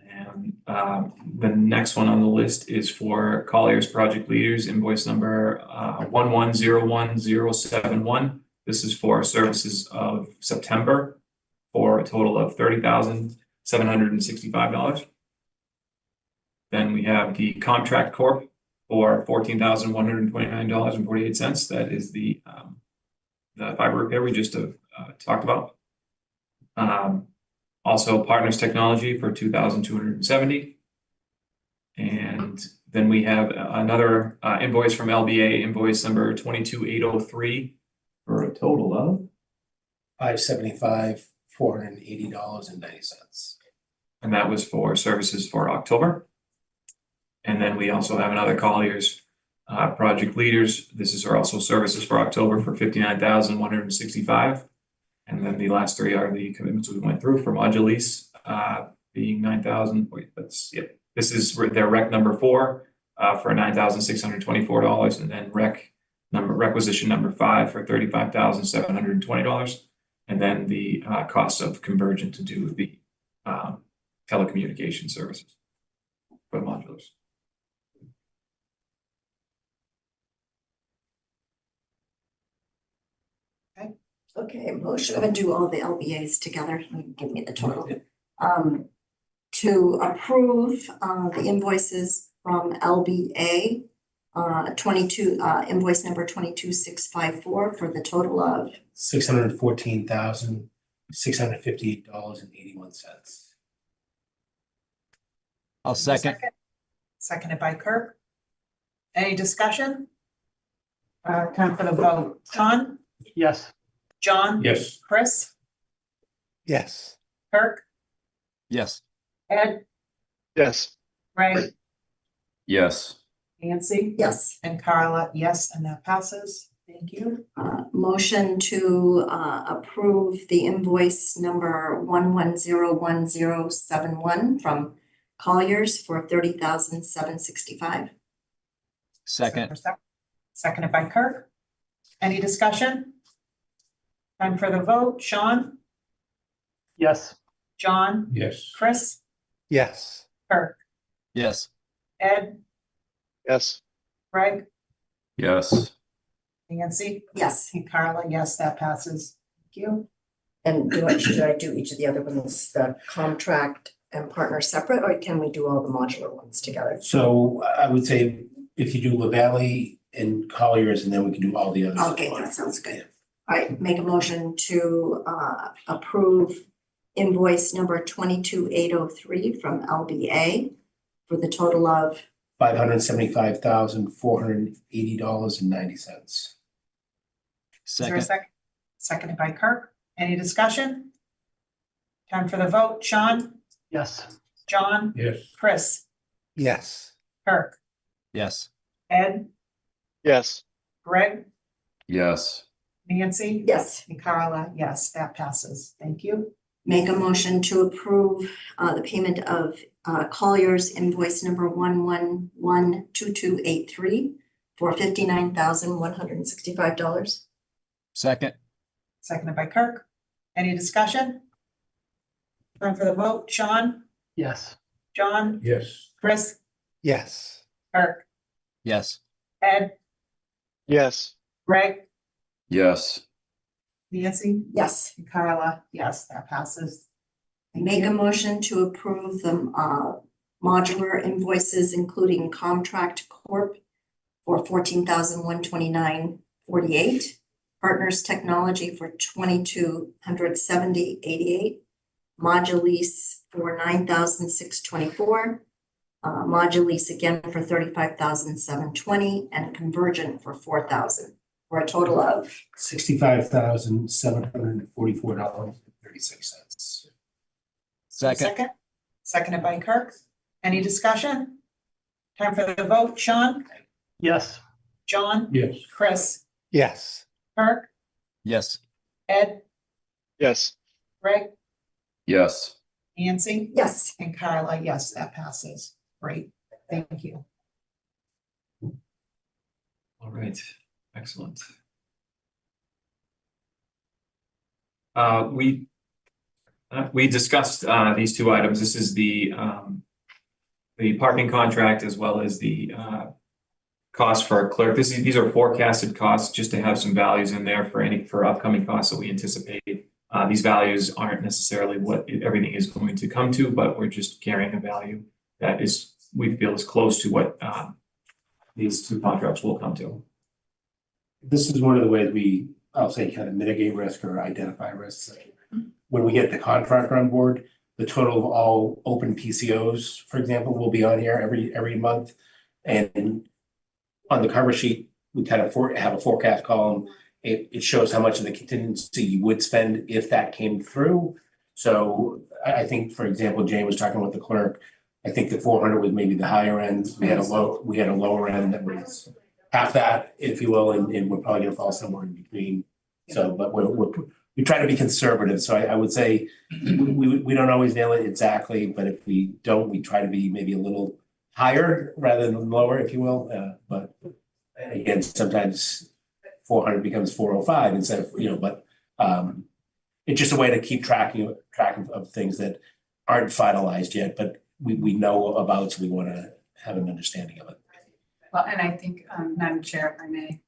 and The next one on the list is for Collier's Project Leaders, invoice number 1101071. This is for services of September for a total of $30,765. Then we have the Contract Corp for $14,129.48. That is the fiber repair we just talked about. Also Partners Technology for $2,270. And then we have another invoice from LBA, invoice number 22803 for a total of $575, $480.90. and that was for services for October. And then we also have another Collier's Project Leaders. This is also services for October for $59,165. And then the last three are the commitments we went through for Modulease, being 9,000. This is their rec number 4 for $9,624, and then requisition number 5 for $35,720, and then the cost of Convergent to do the telecommunication services for modulars. Okay, motion, I'm gonna do all the LBAs together, give me the total. To approve the invoices from LBA, invoice number 22654 for the total of $614,658.81. I'll second. Seconded by Kirk. Any discussion? Time for the vote. Sean? Yes. John? Yes. Chris? Yes. Kirk? Yes. Ed? Yes. Ray? Yes. Nancy? yes. And Carla, yes, and that passes. Thank you. Motion to approve the invoice number 1101071 from Colliers for $30,765. Second. Seconded by Kirk. Any discussion? Time for the vote. Sean? Yes. John? Yes. Chris? Yes. Kirk? Yes. Ed? Yes. Greg? Yes. Nancy? Yes. And Carla, yes, that passes. Thank you. And should I do each of the other ones, the contract and partner separate, or can we do all the modular ones together? So I would say if you do LaValley and Colliers, and then we can do all the others. Okay, that sounds good. All right, make a motion to approve invoice number 22803 from LBA for the total of $575,480.90. Is there a Second. second? Seconded by Kirk. Any discussion? Time for the vote. Sean? Yes. John? Yes. Chris? Yes. Kirk? Yes. Ed? Yes. Greg? Yes. Nancy? yes. And Carla, yes, that passes. Thank you. Make a motion to approve the payment of Collier's invoice number 1112283 for $59,165. Second. Seconded by Kirk. Any discussion? Time for the vote. Sean? Yes. John? Yes. Chris? Yes. Kirk? Yes. Ed? Yes. Greg? Yes. Nancy? Yes. And Carla, yes, that passes. Thank Make a you. motion to approve the modular invoices, including Contract Corp for $14,129.48, Partners Technology for $2,270.88, Modulease for $9,624, Modulease again for $35,720, and Convergent for $4,000, for a total of $65,744.36. Second. Seconded by Kirk. Any discussion? Time for the vote. Sean? Yes. John? Yes. Chris? Yes. Kirk? Yes. Ed? Yes. Greg? Yes. Nancy? yes. And Carla, yes, that passes. Great, thank you. All right, excellent. We discussed these two items. This is the the parking contract as well as the cost for our clerk. These are forecasted costs just to have some values in there for upcoming costs that we anticipate. These values aren't necessarily what everything is going to come to, but we're just carrying a value that we feel is close to what these two contracts will come to. This is one of the ways I'll say, kind of mitigate risk or identify risks. When we get the contractor on board, the total of all open PCOs, for example, will be on here every month. And on the cover sheet, we kind of have a forecast column. It shows how much of the contingency you would spend if that came through. So I think, for example, Jane was talking with the clerk. I think the 400 was maybe the higher end. We had a lower end that was half that, if you will, and we're probably gonna fall somewhere in between. So, but we try to be conservative. So I would say we don't always nail it exactly, but if we don't, we try to be maybe a little higher rather than lower, if you will. But again, sometimes 400 becomes 405 instead of, but it's just a way to keep track of things that aren't finalized yet, but we know about, so we want to have an understanding of it. Well, and I think, Madam Chair, if I may,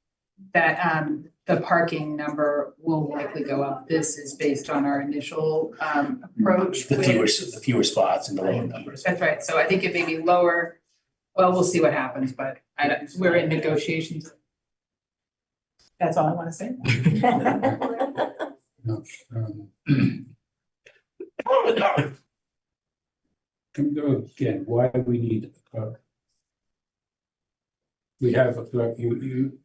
that the parking number will likely go up. This is based on our initial approach. The fewer spots and the lower numbers. That's right. So I think it may be lower. Well, we'll see what happens, but we're in negotiations. That's all I want to say. Can we go again? Why do we need a clerk? We have a clerk, you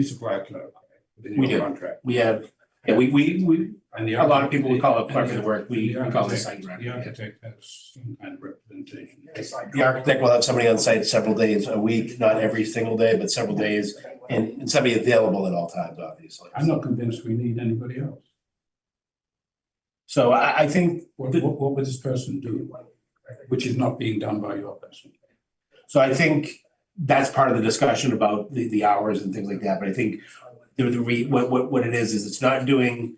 supply a clerk. We do. Contract. We have, yeah, we And a lot of people would call it clerk of the work. We call it site The director. architect has some kind of representation. The architect will have somebody on site several days a week, not every single day, but several days, and somebody available at all times, obviously. I'm not convinced we need anybody else. So I think. What would this person do, which is not being done by your person? So I think that's part of the discussion about the hours and things like that, but I think what it is it's not doing,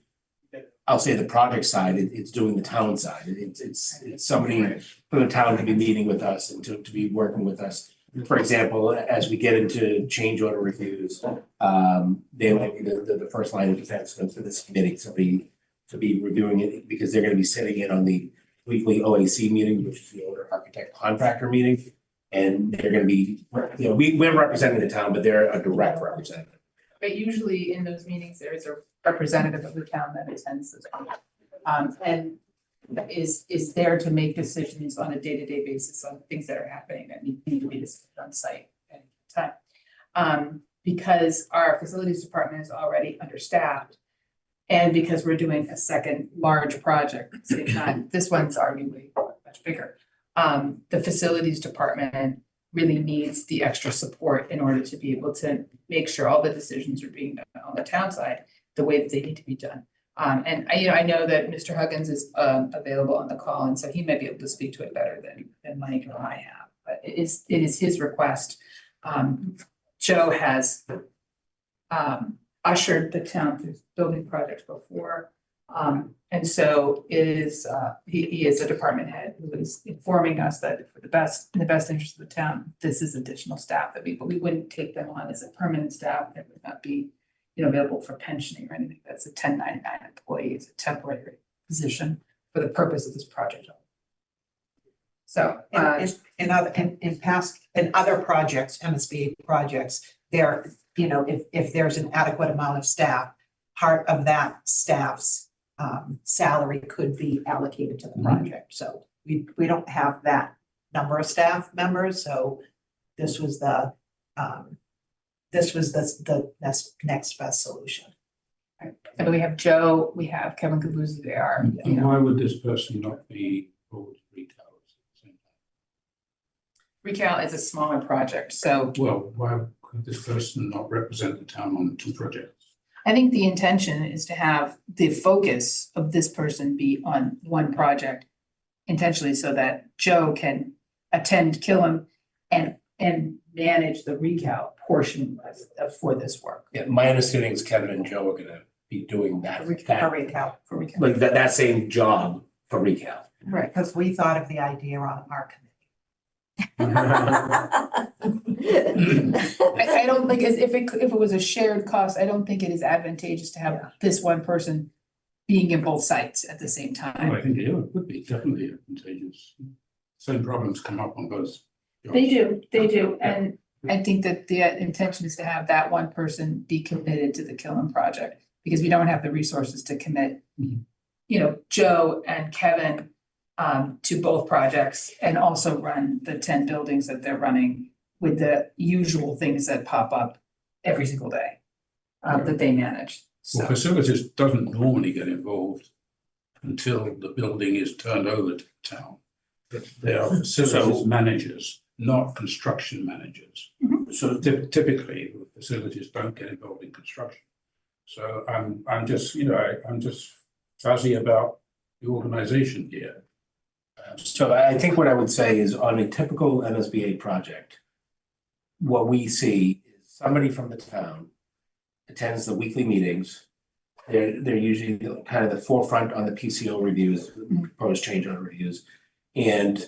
I'll say, the project side, it's doing the town side. It's somebody from the town to be meeting with us and to be working with us. For example, as we get into change order reviews, they might be the first line of defense for this committee, somebody to be reviewing it, because they're gonna be sitting in on the weekly OAC meeting, which is the owner architect contractor meeting. And they're gonna be, we're representing the town, but they're a direct representative. But usually in those meetings, there is a representative of the town that attends as well. And is there to make decisions on a day-to-day basis on things that are happening that need to be discussed on site at any time. Because our facilities department is already understaffed. And because we're doing a second large project at the same time, this one's arguably much bigger. The facilities department really needs the extra support in order to be able to make sure all the decisions are being done on the town side the way that they need to be done. And I know that Mr. Huggins is available on the call, and so he might be able to speak to it better than Mike or I have. But it is his request. Joe has ushered the town through building projects before. And so it is, he is a department head who is informing us that for in the best interest of the town, this is additional staff that we wouldn't take them on as a permanent staff. That would not be, available for pensioning or anything. That's a 1099 employee. It's a temporary position for the purpose of this project. So in other projects, MSBA projects, if there's an adequate amount of staff, part of that staff's salary could be allocated to the project. So we don't have that number of staff members. So this was the next best solution. Right. So we have Joe, we have Kevin Cabuzzi there. And why would this person not be over to retail at the same time? Retail is a smaller project, so. Well, why could this person not represent the town on 2 projects? I think the intention is to have the focus of this person be on one project intentionally so that Joe can attend Killam and manage the recal portion for this work. Yeah, my understanding is Kevin and Joe are gonna be doing that. For recal. Like that same job for recal. Right, because we thought of the idea on our committee. I don't think if it was a shared cost, I don't think it is advantageous to have this one person being in both sites at the same Oh, time. I think it would be definitely advantageous. Same problems come up on both. jobs. They do, and I think that the intention is to have that one person be committed to the Killam project, because we don't have the resources to commit, Mhm. Joe and Kevin to both projects, and also run the 10 buildings that they're running with the usual things that pop up every single day that they manage. Well, So, facilities doesn't normally get involved until the building is turned over to the town. They are facilities managers, not construction managers. So typically, facilities don't get involved in construction. So I'm just, I'm just fuzzy about the organization here. So I think what I would say is on a typical MSBA project, what we see is somebody from the town attends the weekly meetings. They're usually kind of the forefront on the PCO reviews, proposed change order reviews. And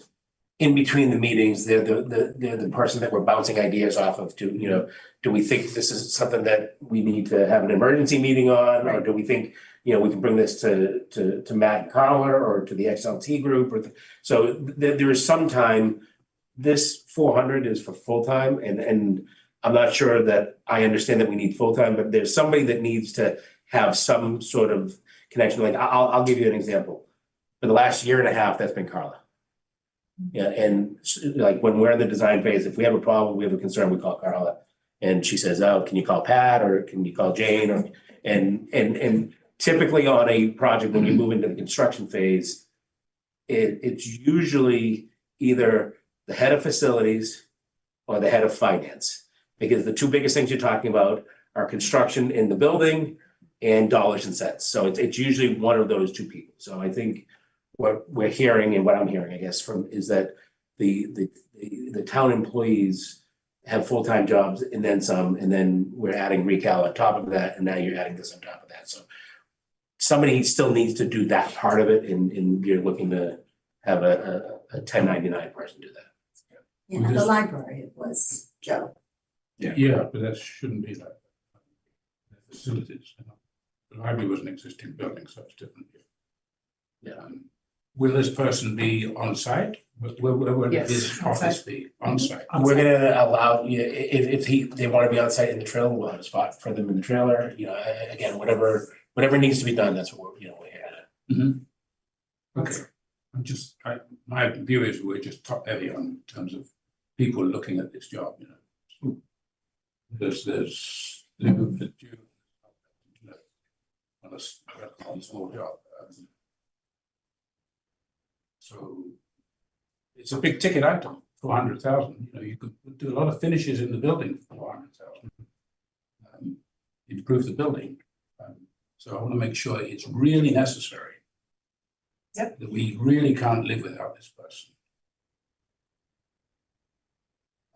in between the meetings, they're the person that we're bouncing ideas off of to, do we think this is something that we need to have an emergency meeting on? Or do we think, we can bring this to Matt and Carla or to the XLT group? So there is some time, this 400 is for full-time, and I'm not sure that I understand that we need full-time, but there's somebody that needs to have some sort of connection. Like I'll give you an example. For the last year and a half, that's been Carla. Yeah, and like when we're in the design phase, if we have a problem, we have a concern, we call Carla. And she says, oh, can you call Pat or can you call Jane? Or and typically on a project, when you move into the construction phase, it's usually either the head of facilities or the head of finance. Because the two biggest things you're talking about are construction in the building and dollars and cents. So it's usually one of those two people. So I think what we're hearing and what I'm hearing, I guess, from is that the town employees have full-time jobs and then some, and then we're adding recal on top of that, and now you're adding this on top of that. So somebody still needs to do that part of it, and you're looking to have a 1099 person do that. In the library, it was Joe. Yeah, but that shouldn't be like facilities. The library was an existing building, so it's different. Yeah. Will this person be on site? Will Yes, his on office site. be on site? We're gonna allow, if they want to be on site in the trailer, we'll have a spot for them in the trailer. Again, whatever needs to be done, that's what we're here at. Mm-hmm. Okay, my view is we're just top heavy on terms of people looking at this job. There's on a small job. So it's a big ticket item, 400,000. You could do a lot of finishes in the building for 400,000. Improve the building. So I want to make sure it's really necessary. Yep. That we really can't live without this person.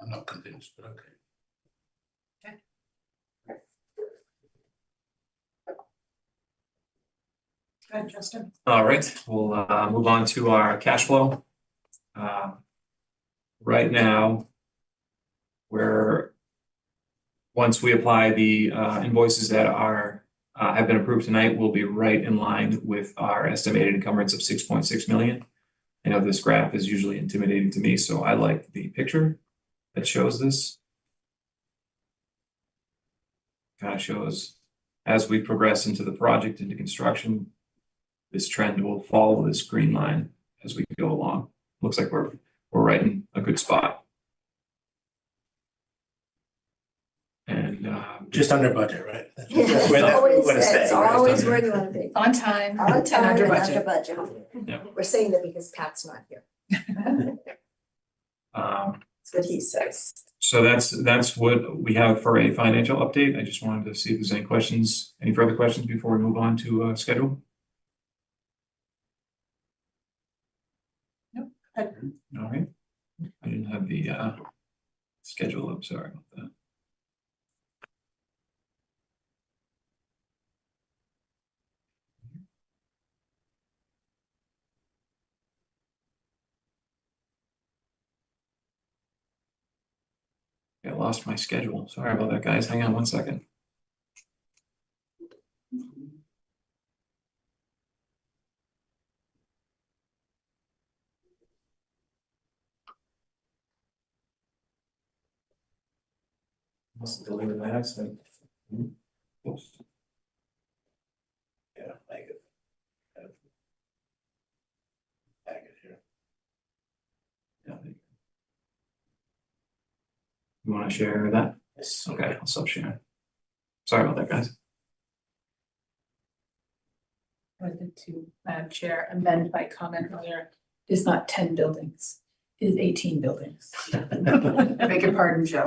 I'm not convinced, but okay. Go ahead, Justin. All right, we'll move on to our cash flow. Right now, once we apply the invoices that have been approved tonight, we'll be right in line with our estimated encumbrance of 6.6 million. I know this graph is usually intimidating to me, so I like the picture that shows this. Kind of shows as we progress into the project, into construction, this trend will follow this green line as we go along. Looks like we're right in a good spot. And Just under budget, right? That's It's where always, we wanna stay, it's right? always where you want to be. On time On and time under and under budget. budget. We're saying that because Pat's not here. That's what he says. so that's what we have for a financial update. I just wanted to see if there's any further questions before we move on to schedule. Nope. All right. I didn't have the schedule up, sorry about that. I lost my schedule. Sorry about that, guys. Hang on one second. Must have deleted my accident. Oops. Yeah, make it. Package here. Yeah. You want to share that? Yes. Okay, I'll stop sharing. Sorry about that, guys. I wanted to, Madam Chair, amend my comment earlier. It's not 10 buildings, it is 18 buildings. I beg your pardon, Joe.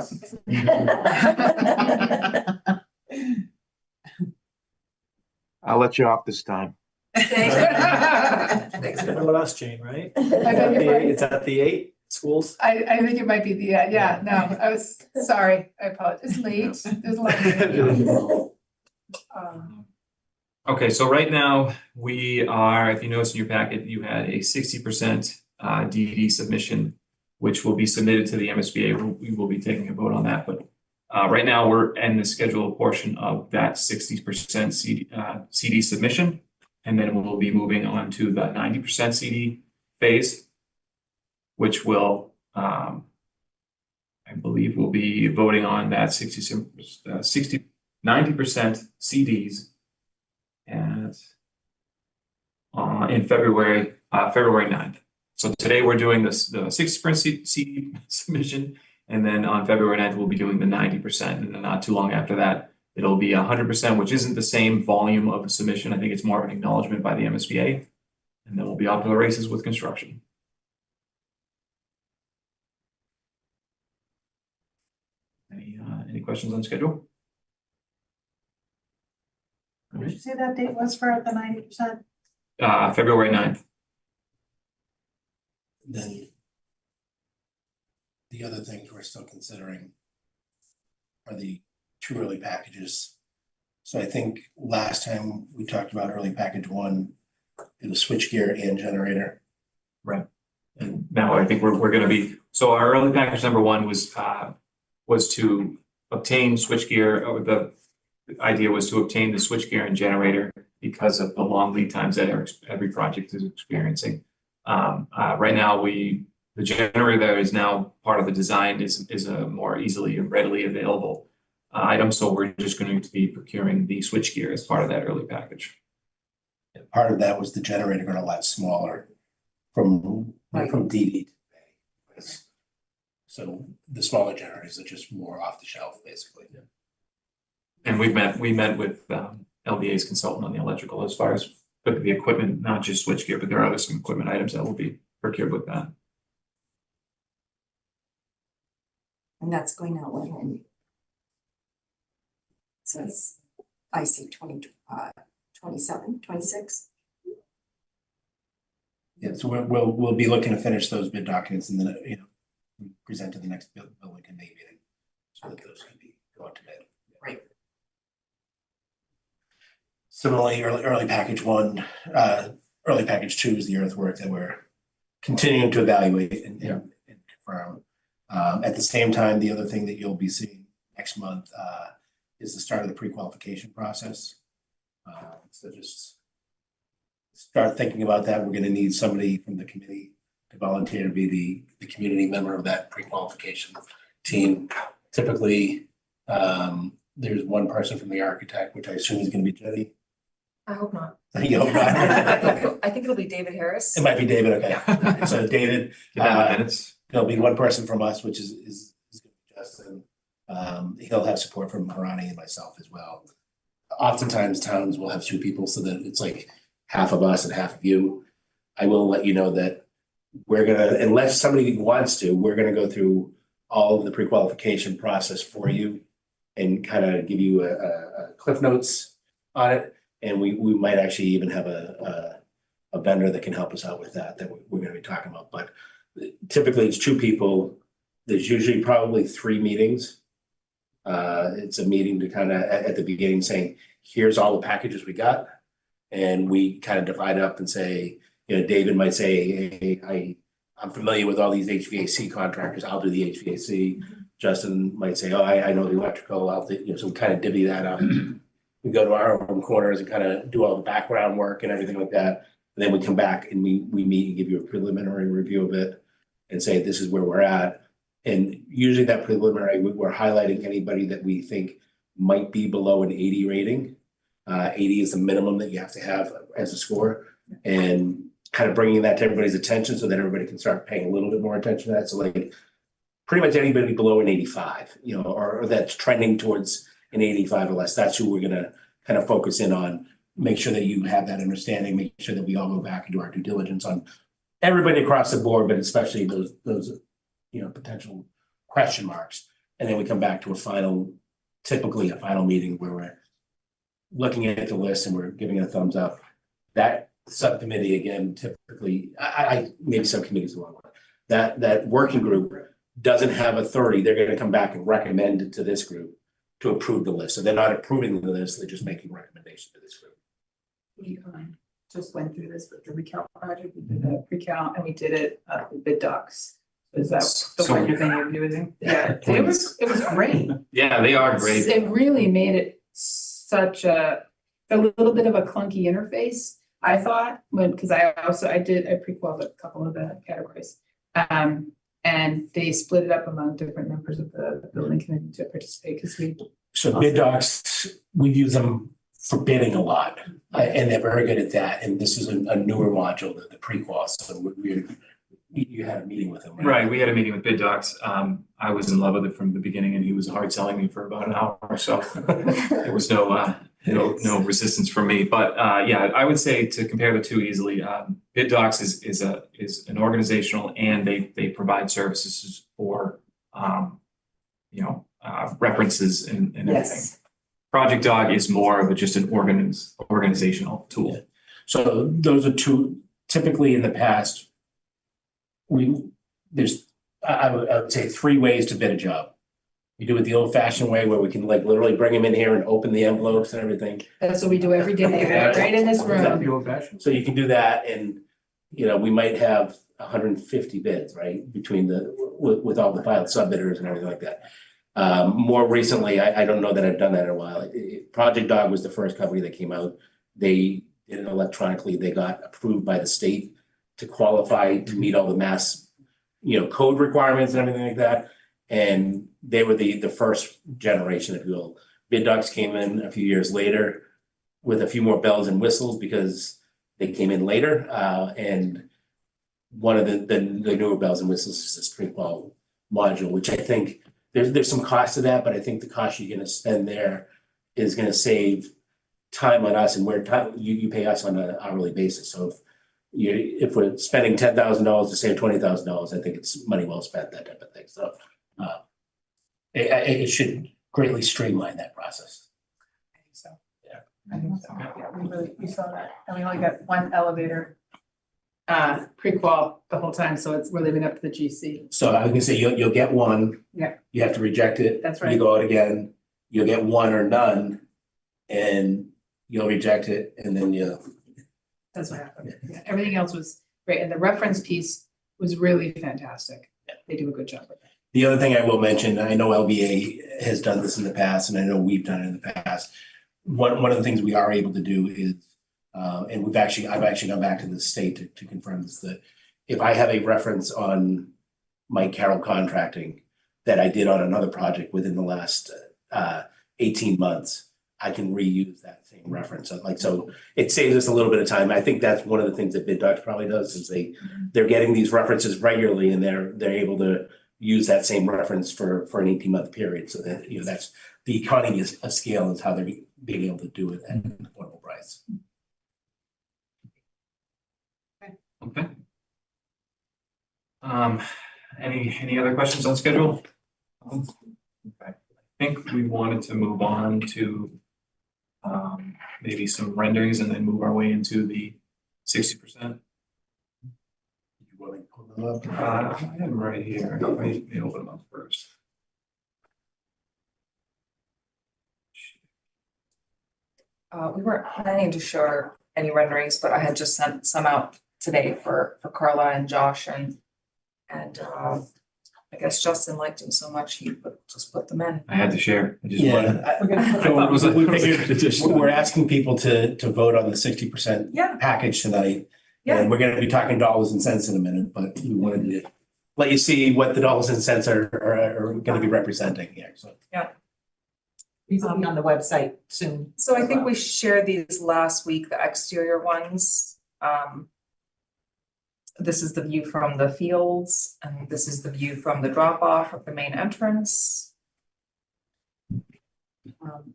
I'll let you off this time. Thanks. What about us, Jane, right? I beg your pardon. It's at the 8 schools? I think it might be the, yeah, no, I was, sorry, I apologize, it's late, there's a lot. Okay, so right now we are, if you notice in your packet, you had a 60% DD submission, which will be submitted to the MSBA. We will be taking a vote on that, but right now we're in the scheduled portion of that 60% CD submission, and then we'll be moving on to the 90% CD phase, which will, I believe we'll be voting on that 90% CDs and in February 9th. So today we're doing the 60% CD submission, and then on February 9th we'll be doing the 90%, and then not too long after that it'll be 100%, which isn't the same volume of a submission. I think it's more of an acknowledgement by the MSBA, and then we'll be off to the races with construction. Any questions on schedule? What did you say that date was for the 90%? February 9th. Then the other things we're still considering are the 2 early packages. So I think last time we talked about early package 1, it was switchgear and generator. Right. And now I think we're going to be, so our early package number 1 was to obtain switchgear, or the idea was to obtain the switchgear and generator because of the long lead times that every project is experiencing. Right now, the generator that is now part of the design is a more easily and readily available item. So we're just going to be procuring the switchgear as part of that early package. And part of that was the generator got a lot smaller from DD to A. So the smaller generators are just more off the shelf, basically. Yeah. And we met with LBA's consultant on the electrical as far as the equipment, not just switchgear, but there are some equipment items that will be procured with that. And that's going out when? It says, I see 27, 26. Yeah, so we'll be looking to finish those bid documents and then present to the next building committee meeting so that those can be go out to bid. Right. Similarly, early package 1, early package 2 is the earthwork that we're continuing to evaluate and confirm. At the same time, the other thing that you'll be seeing next month is the start of the pre-qualification process. So just start thinking about that. We're going to need somebody from the committee to volunteer to be the community member of that pre-qualification team. Typically, there's one person from the architect, which I assume is going to be Jenny. I hope not. You hope not. I think it'll be David Harris. It might be David. Okay. So David, there'll be one person from us, which is going to be Justin. He'll have support from Harani and myself as well. Oftentimes towns will have 2 people so that it's like half of us and half of you. I will let you know that we're gonna, unless somebody wants to, we're gonna go through all of the pre-qualification process for you and kind of give you a cliff notes on it. And we might actually even have a vendor that can help us out with that we're gonna be talking about. But typically it's 2 people. There's usually probably 3 meetings. It's a meeting to kind of at the beginning saying, here's all the packages we got. And we kind of divide up and say, David might say, hey, I'm familiar with all these HVAC contractors. I'll do the HVAC. Justin might say, oh, I know the electrical out there, so we kind of divvy that up. We go to our own corners and kind of do all the background work and everything like that. And then we come back and we meet and give you a preliminary review of it and say, this is where we're at. And usually that preliminary, we're highlighting anybody that we think might be below an 80 rating. 80 is the minimum that you have to have as a score, and kind of bringing that to everybody's attention so that everybody can start paying a little bit more attention to that. So like pretty much anybody below an 85, or that's trending towards an 85 or less, that's who we're gonna kind of focus in on, make sure that you have that understanding, make sure that we all go back and do our due diligence on everybody across the board, but especially those potential question marks. And then we come back to typically a final meeting where we're looking at the list and we're giving it a thumbs up. That subcommittee, again, typically, maybe subcommittee is the wrong word. That working group doesn't have authority. They're going to come back and recommend it to this group to approve the list. So they're not approving the list, they're just making recommendations to this group. We just went through this with the recount project, we did a pre-count and we did it with bid docs. Is that the one you're thinking of using? Yeah, it was great. Yeah, they are great. It really made it such a little bit of a clunky interface, I thought, because I pre-qualified a couple of the categories. And they split it up among different members of the building committee to participate So bid docs, we've used them for bidding a lot, and they're very good at that. And this is a newer module, the pre-qual. So you had a meeting with them, right? Right, we had a meeting with bid docs. I was in love with it from the beginning, and he was hard selling me for about an hour or so. There was no resistance from me. But yeah, I would say to compare the two easily, bid docs is an organizational, and they provide services for references and everything. Yes. Project Dog is more of just an organizational tool. Yeah. So those are two, typically in the past, I would say 3 ways to bid a job. We do it the old fashioned way where we can like literally bring them in here and open the envelopes and everything. That's what we do every day, right in this room. So you can do that, and we might have 150 bids, right? Between with all the filed sub bidders and everything like that. More recently, I don't know that I've done that in a while. Project Dog was the first company that came out. They did it electronically. They got approved by the state to qualify to meet all the mass, code requirements and everything like that. And they were the first generation, if you will. Bid docs came in a few years later with a few more bells and whistles because they came in later. And one of the newer bells and whistles is this pre-qual module, which I think there's some cost to that, but I think the cost you're going to spend there is going to save time on us, and where time you pay us on an hourly basis. So if we're spending $10,000 to save $20,000, I think it's money well spent, that type of thing. So it should greatly streamline that process. I think so. Yeah. I think so. Yeah, we saw that. And we only got one elevator pre-qual the whole time, so we're leaving up to the GC. So I was gonna say you'll get one. Yeah. You have to reject it. That's right. You go out again, you'll get one or none, and you'll reject it, and then That's what happened. Yeah. Everything else was great, and the reference piece was really fantastic. Yeah. They do a good job with that. The other thing I will mention, I know LBA has done this in the past, and I know we've done it in the past. One of the things we are able to do is, and I've actually gone back to the state to confirm this, that if I have a reference on Mike Carroll Contracting that I did on another project within the last 18 months, I can reuse that same reference. So it saves us a little bit of time. I think that's one of the things that BidDocs probably does, is they're getting these references regularly, and they're able to use that same reference for an 18-month period. So that that's the economy of scale is how they're being able to do it at an affordable price. Okay. Any other questions on schedule? Okay. I think we wanted to move on to maybe some renderings and then move our way into the 60%. You want to pull them up? I have them right here. Let me open them up first. We weren't planning to share any renderings, but I had just sent some out today for Carla and Josh and I guess Justin liked him so much, he just put them in. I had to share. I just Yeah. wanted. I thought it was We a figured good addition. we're asking people to vote on the 60% Yeah. package tonight. Yeah. And we're gonna be talking dollars and cents in a minute, but we wanted to let you see what the dollars and cents are gonna be representing here, so. These will be on the website soon. So I think we shared these last week, the exterior ones. This is the view from the fields, and this is the view from the drop off of the main entrance.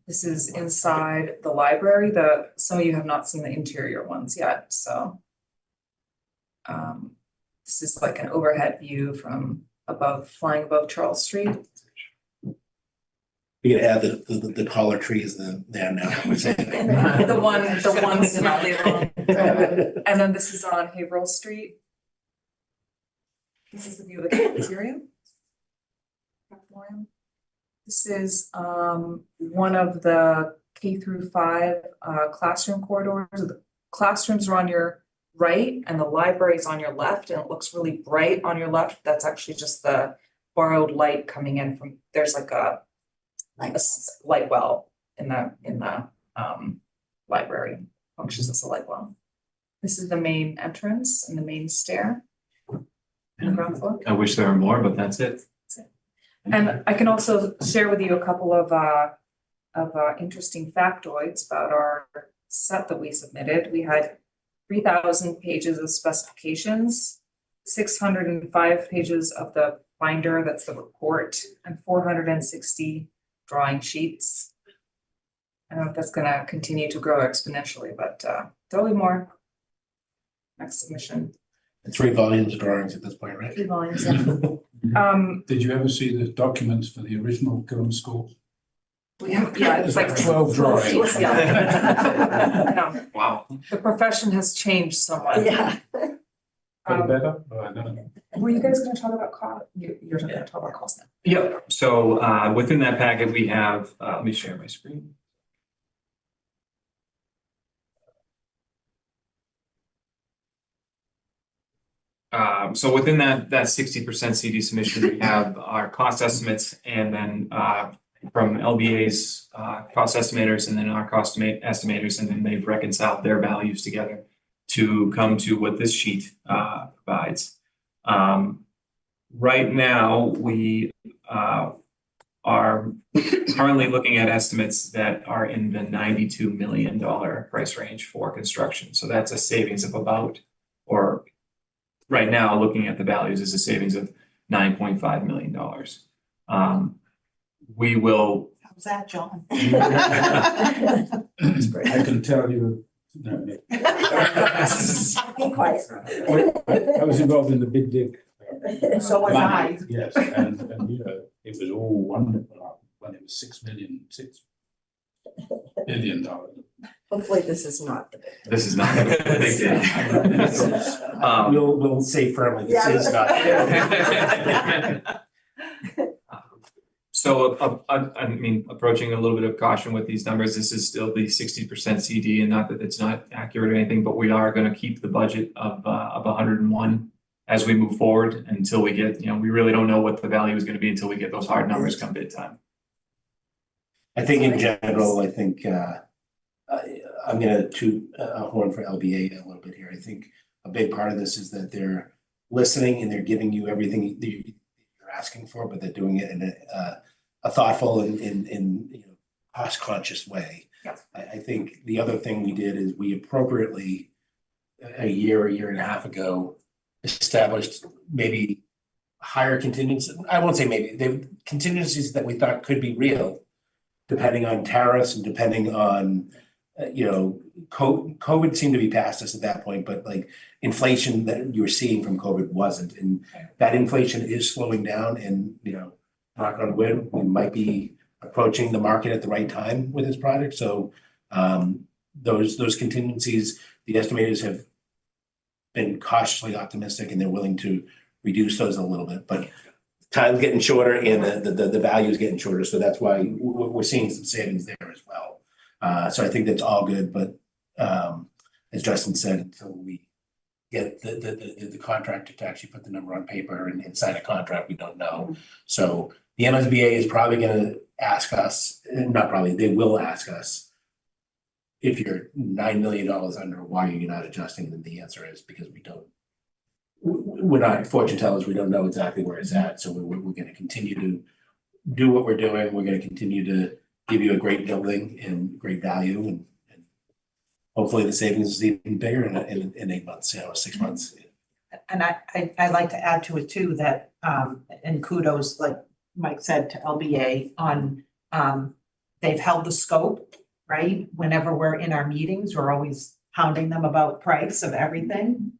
This is inside the library. Some of you have not seen the interior ones yet, so. This is like an overhead view from flying above Charles Street. We can add the taller trees there now. The one slightly along. And then this is on Haverhill Street. This is the view of the cafeteria. This is one of the K-5 classroom corridors. The classrooms are on your right and the library is on your left, and it looks really bright on your left. That's actually just the borrowed light coming in from, there's like a light well in the library, functions as a light well. This is the main entrance and the main stair in the ground floor. I wish there were more, but that's it. And I can also share with you a couple of interesting factoids about our set that we submitted. We had 3,000 pages of specifications, 605 pages of the binder, that's the report, and 460 drawing sheets. I don't know if that's gonna continue to grow exponentially, but there'll be more. Next submission. 3 volumes of drawings at this point, right? 3 volumes, yeah. Did you ever see the documents for the original Killam School? Yeah, it's like 12 drawings. Yeah. I know. Wow. The profession has changed somewhat. Yeah. For the better? Oh, I don't know. Were you guys gonna talk about cost? You're gonna talk about cost now. Yep, so within that packet, we have, let me share my screen. So within that 60% CD submission, we have our cost estimates, and then from LBA's cost estimators, and then our cost estimators, and then they've reconciled their values together to come to what this sheet provides. Right now, we are currently looking at estimates that are in the $92 million price range for construction. So that's a savings of about, or right now, looking at the values, is a savings of $9.5 million. We will. How's that, John? That's great. I can tell you. No, Be quiet. I was involved in the big dig. So was I. Yes, and you know, it was all wonderful when it was $6 billion. Hopefully this is not the big. This is not a big deal. We'll say firmly, this is not. So, I mean, approaching a little bit of caution with these numbers, this is still the 60% CD, and not that it's not accurate or anything, but we are going to keep the budget of 101 as we move forward until we get, we really don't know what the value is going to be until we get those hard numbers come bid time. I think in general, I'm gonna toot a horn for LBA a little bit here. I think a big part of this is that they're listening and they're giving you everything that you're asking for, but they're doing it in a thoughtful and cost conscious way. Yes. I think the other thing we did is we appropriately a year and a half ago established maybe higher contingencies. I won't say maybe, they contingencies that we thought could be real, depending on tariffs and depending on, COVID seemed to be past us at that point, but like inflation that you were seeing from COVID wasn't. And that inflation is slowing down, and, knock on wood, we might be approaching the market at the right time with this project. So those contingencies, the estimators have been cautiously optimistic, and they're willing to reduce those a little bit, but time's getting shorter and the value is getting shorter. So that's why we're seeing some savings there as well. So I think that's all good, but as Justin said, until we get the contractor to actually put the number on paper and sign a contract, we don't know. So the MSBA is probably gonna ask us, not probably, they will ask us, if you're $9 million under, why are you not adjusting? And the answer is because we don't. We're not fortune tellers, we don't know exactly where it's at, so we're gonna continue to do what we're doing. We're gonna continue to give you a great building and great value, and hopefully the savings is even bigger in 8 months, 6 months. And I'd like to add to it too, that, and kudos, like Mike said, to LBA on, they've held the scope, right? Whenever we're in our meetings, we're always hounding them about price of everything.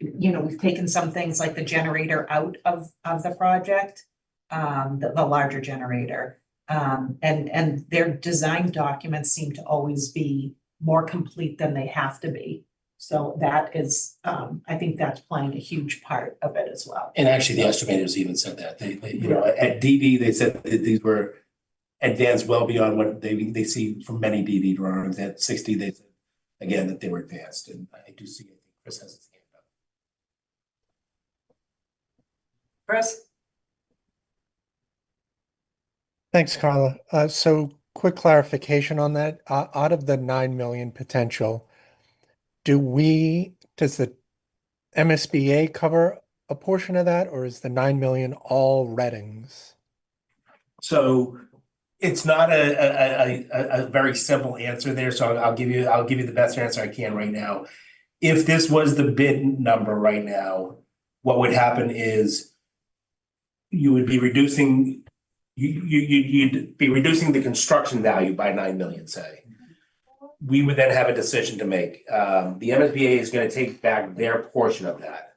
You know, we've taken some things like the generator out of the project, the larger generator. And their design documents seem to always be more complete than they have to be. So that is, I think that's playing a huge part of it as well. And actually, the estimators even said that they you know, at DD, they said that these were advanced well beyond what they see from many DD drawings. At 60, they said again that they were advanced, and I do see it. Chris has his hand up. Chris? Thanks, Carla. So quick clarification on that. Out of the 9 million potential, does the MSBA cover a portion of that, or is the 9 million all Reddings? So it's not a very simple answer there. So I'll give you the best answer I can right now. If this was the bid number right now, what would happen is you would be reducing you'd be reducing the construction value by 9 million, say. We would then have a decision to make. The MSBA is going to take back their portion of that.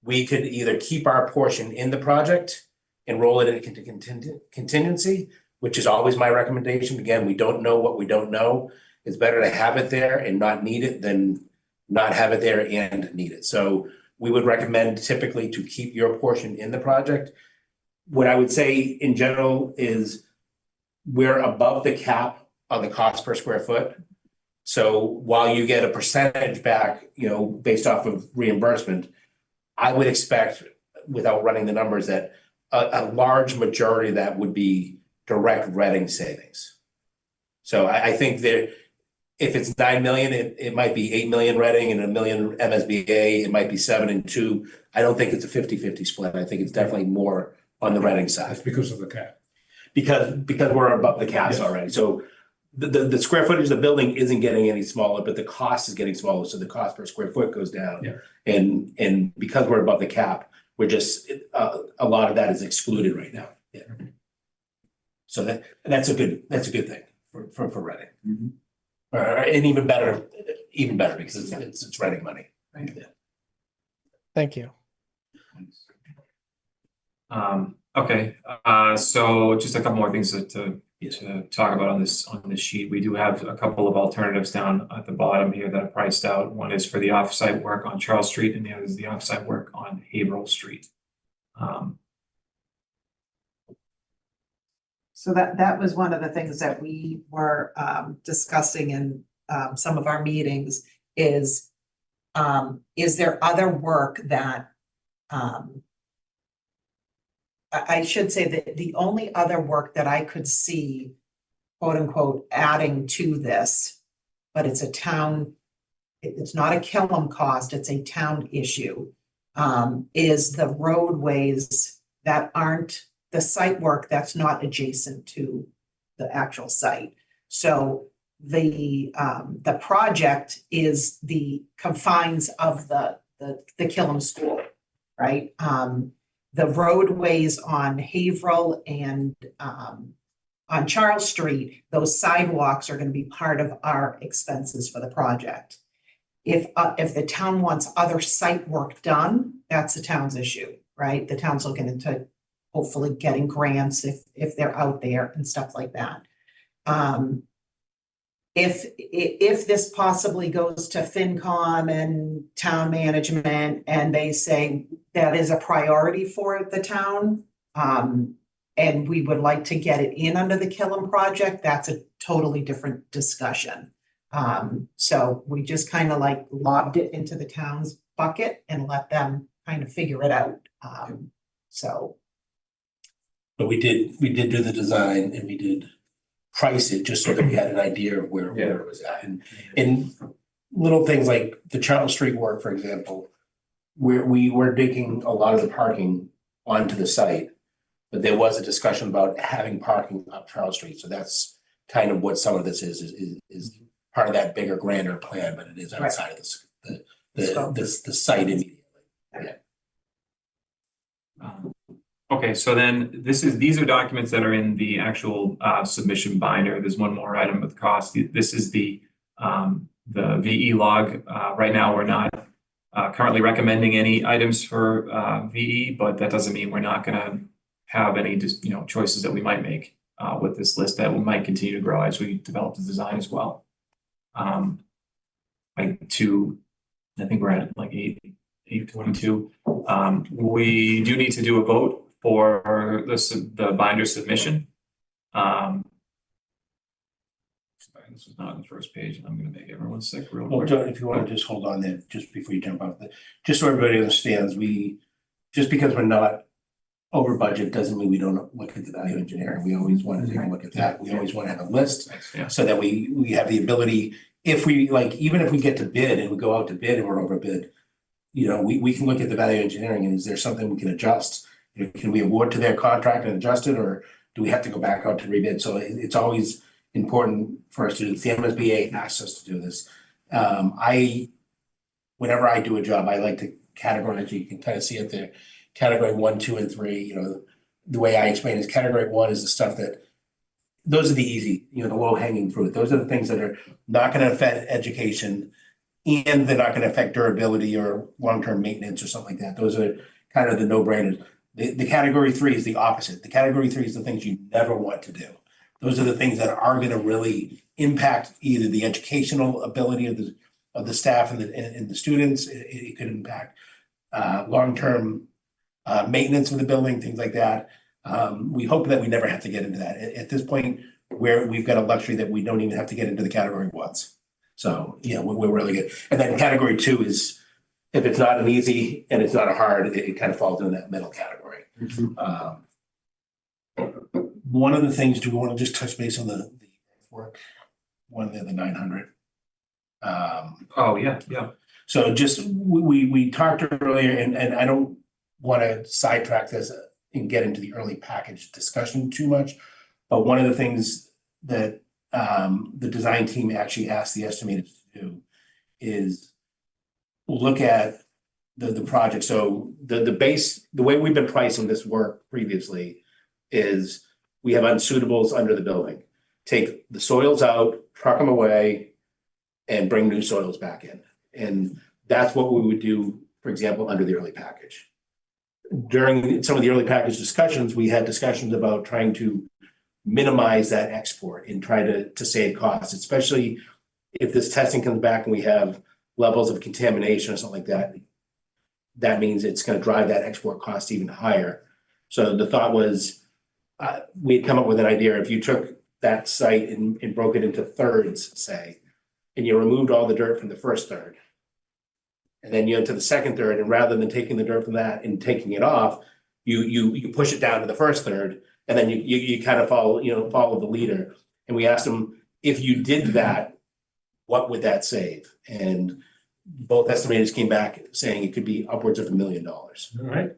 We could either keep our portion in the project and roll it into contingency, which is always my recommendation. Again, we don't know what we don't know. It's better to have it there and not need it than not have it there and need it. So we would recommend typically to keep your portion in the project. What I would say in general is we're above the cap on the cost per square foot. So while you get a percentage back, you know, based off of reimbursement, I would expect, without running the numbers, that a large majority of that would be direct Reading savings. So I think that if it's 9 million, it might be 8 million Reading and 1 million MSBA. It might be 7 and 2. I don't think it's a 50-50 split. I think it's definitely more on the Reading side. That's because of the cap. Because we're above the caps already. So the square footage of the building isn't getting any smaller, but the cost is getting smaller. So the cost per square foot goes down. Yeah. And because we're above the cap, we're just a lot of that is excluded right now. Yeah. So that's a good thing for Reading. Mm-hmm. And even better because it's Reading money. Right. Yeah. Thank you. Okay, so just a couple more things to talk about on this sheet. We do have a couple of alternatives down at the bottom here that are priced out. One is for the offsite work on Charles Street, and the other is the offsite work on Haverhill Street. So that was one of the things that we were discussing in some of our meetings is there other work that I should say that the only other work that I could see, quote unquote, adding to this, but it's a town, it's not a Killam cost, it's a town issue, is the roadways that aren't the site work that's not adjacent to the actual site. So the project is the confines of the Killam school, right? The roadways on Haverhill and on Charles Street, those sidewalks are going to be part of our expenses for the project. If the town wants other site work done, that's the town's issue, right? The town's looking into hopefully getting grants if they're out there and stuff like that. If this possibly goes to FinCom and town management and they say that is a priority for the town, and we would like to get it in under the Killam project, that's a totally different discussion. So we just kind of like lobbed it into the town's bucket and let them kind of figure it out. So, But we did do the design and we did price it just so that we had an idea of where it was at. And little things like the Charles Street work, for example, where we were digging a lot of the parking onto the site. But there was a discussion about having parking up Charles Street. So that's kind of what some of this is part of that bigger, grander plan, but it is outside of the site immediately. Okay, so then these are documents that are in the actual submission binder. There's one more item with cost. This is the VE log. Right now, we're not currently recommending any items for VE, but that doesn't mean we're not gonna have any just, choices that we might make with this list that we might continue to grow as we develop the design as well. I think we're at like 8:22. We do need to do a vote for the binder submission. This is not on the first page, and I'm going to make everyone sick real quick. Well, if you want to just hold on there, just before you jump off, just so everybody understands, just because we're not over budget doesn't mean we don't look at the value engineering. We always want to take a look at that. We always want to have a list so that we have the ability, if we even if we get to bid and we go out to bid and we're over bid, we can look at the value engineering and is there something we can adjust? Can we award to their contract and adjust it, or do we have to go back out to rebid? So it's always important for us to do. The MSBA asks us to do this. Whenever I do a job, I like to categorize. You can kind of see it there. Category 1, 2, and 3. The way I explain is category 1 is the stuff those are the easy, the low hanging fruit. Those are the things that are not going to affect education, and they're not going to affect durability or long term maintenance or something like that. Those are kind of the no brainers. The category 3 is the opposite. The category 3 is the things you never want to do. Those are the things that are going to really impact either the educational ability of the staff and the students. It could impact long-term maintenance of the building, things like that. We hope that we never have to get into that. At this point, where we've got a luxury that we don't even have to get into the category 1s. So we're really good. And then category 2 is, if it's not an easy and it's not a hard, it kind of falls in that middle category. One of the things, do we want to just touch base on the work? One of the 900. Oh, yeah. So just, we talked earlier, and I don't want to sidetrack this and get into the early package discussion too much. But one of the things that the design team actually asked the estimators to do is look at the project. So the way we've been pricing this work previously is we have unsuitables under the building. Take the soils out, truck them away, and bring new soils back in. And that's what we would do, for example, under the early package. During some of the early package discussions, we had discussions about trying to minimize that export and try to save costs, especially if this testing comes back and we have levels of contamination or something like that. That means it's going to drive that export cost even higher. So the thought was, we had come up with an idea. If you took that site and broke it into thirds, say, and you removed all the dirt from the first third, and then you went to the second third, and rather than taking the dirt from that and taking it off, you push it down to the first third, and then you kind of follow the leader. And we asked them, if you did that, what would that save? And both estimators came back saying it could be upwards of $1 million. All right.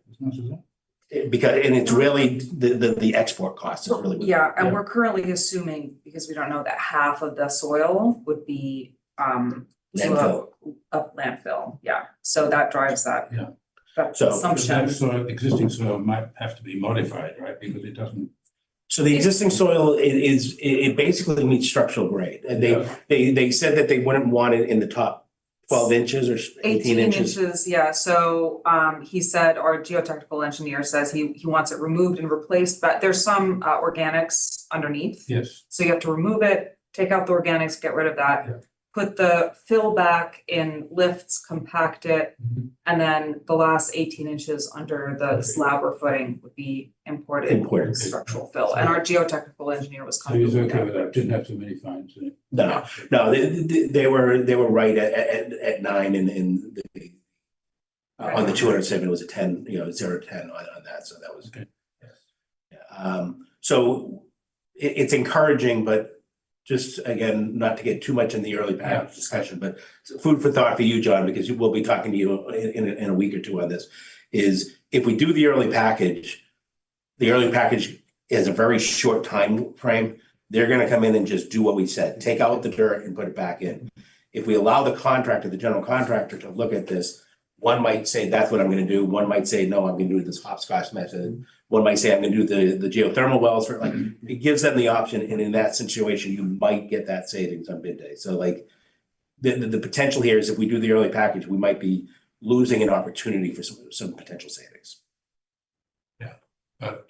Because it's really the export cost is really Yeah, and we're currently assuming, because we don't know, that half of the soil would be landfill. A landfill, yeah. So that drives that. Yeah. That So assumption. That existing soil might have to be modified, right? Because it doesn't. So the existing soil it basically meets structural grade. And they said that they wouldn't want it in the top 12 inches or 18 inches. Yeah. So he said, our geotechnical engineer says he wants it removed and replaced, but there's some organics underneath. Yes. So you have to remove it, take out the organics, get rid of that, put the fill back in lifts, compact it, and then the last 18 inches under the slab or footing would be imported structural fill. And our geotechnical engineer was So he's comfortable okay with with that. that, didn't have too many fines. No, they were right at 9 in the on the 207 was a 10, 0 to 10 on that, so that was good. So it's encouraging, but just again, not to get too much in the early package discussion, but food for thought for you, John, because we'll be talking to you in a week or two on this, is if we do the early package is a very short time frame. They're gonna come in and just do what we said, take out the dirt and put it back in. If we allow the contractor, the general contractor, to look at this, one might say, that's what I'm gonna do. One might say, no, I'm gonna do this hopscotch method. One might say, I'm gonna do the geothermal wells for, like, it gives them the option, and in that situation, you might get that savings on bid day. So like, the potential here is if we do the early package, we might be losing an opportunity for some potential savings. But,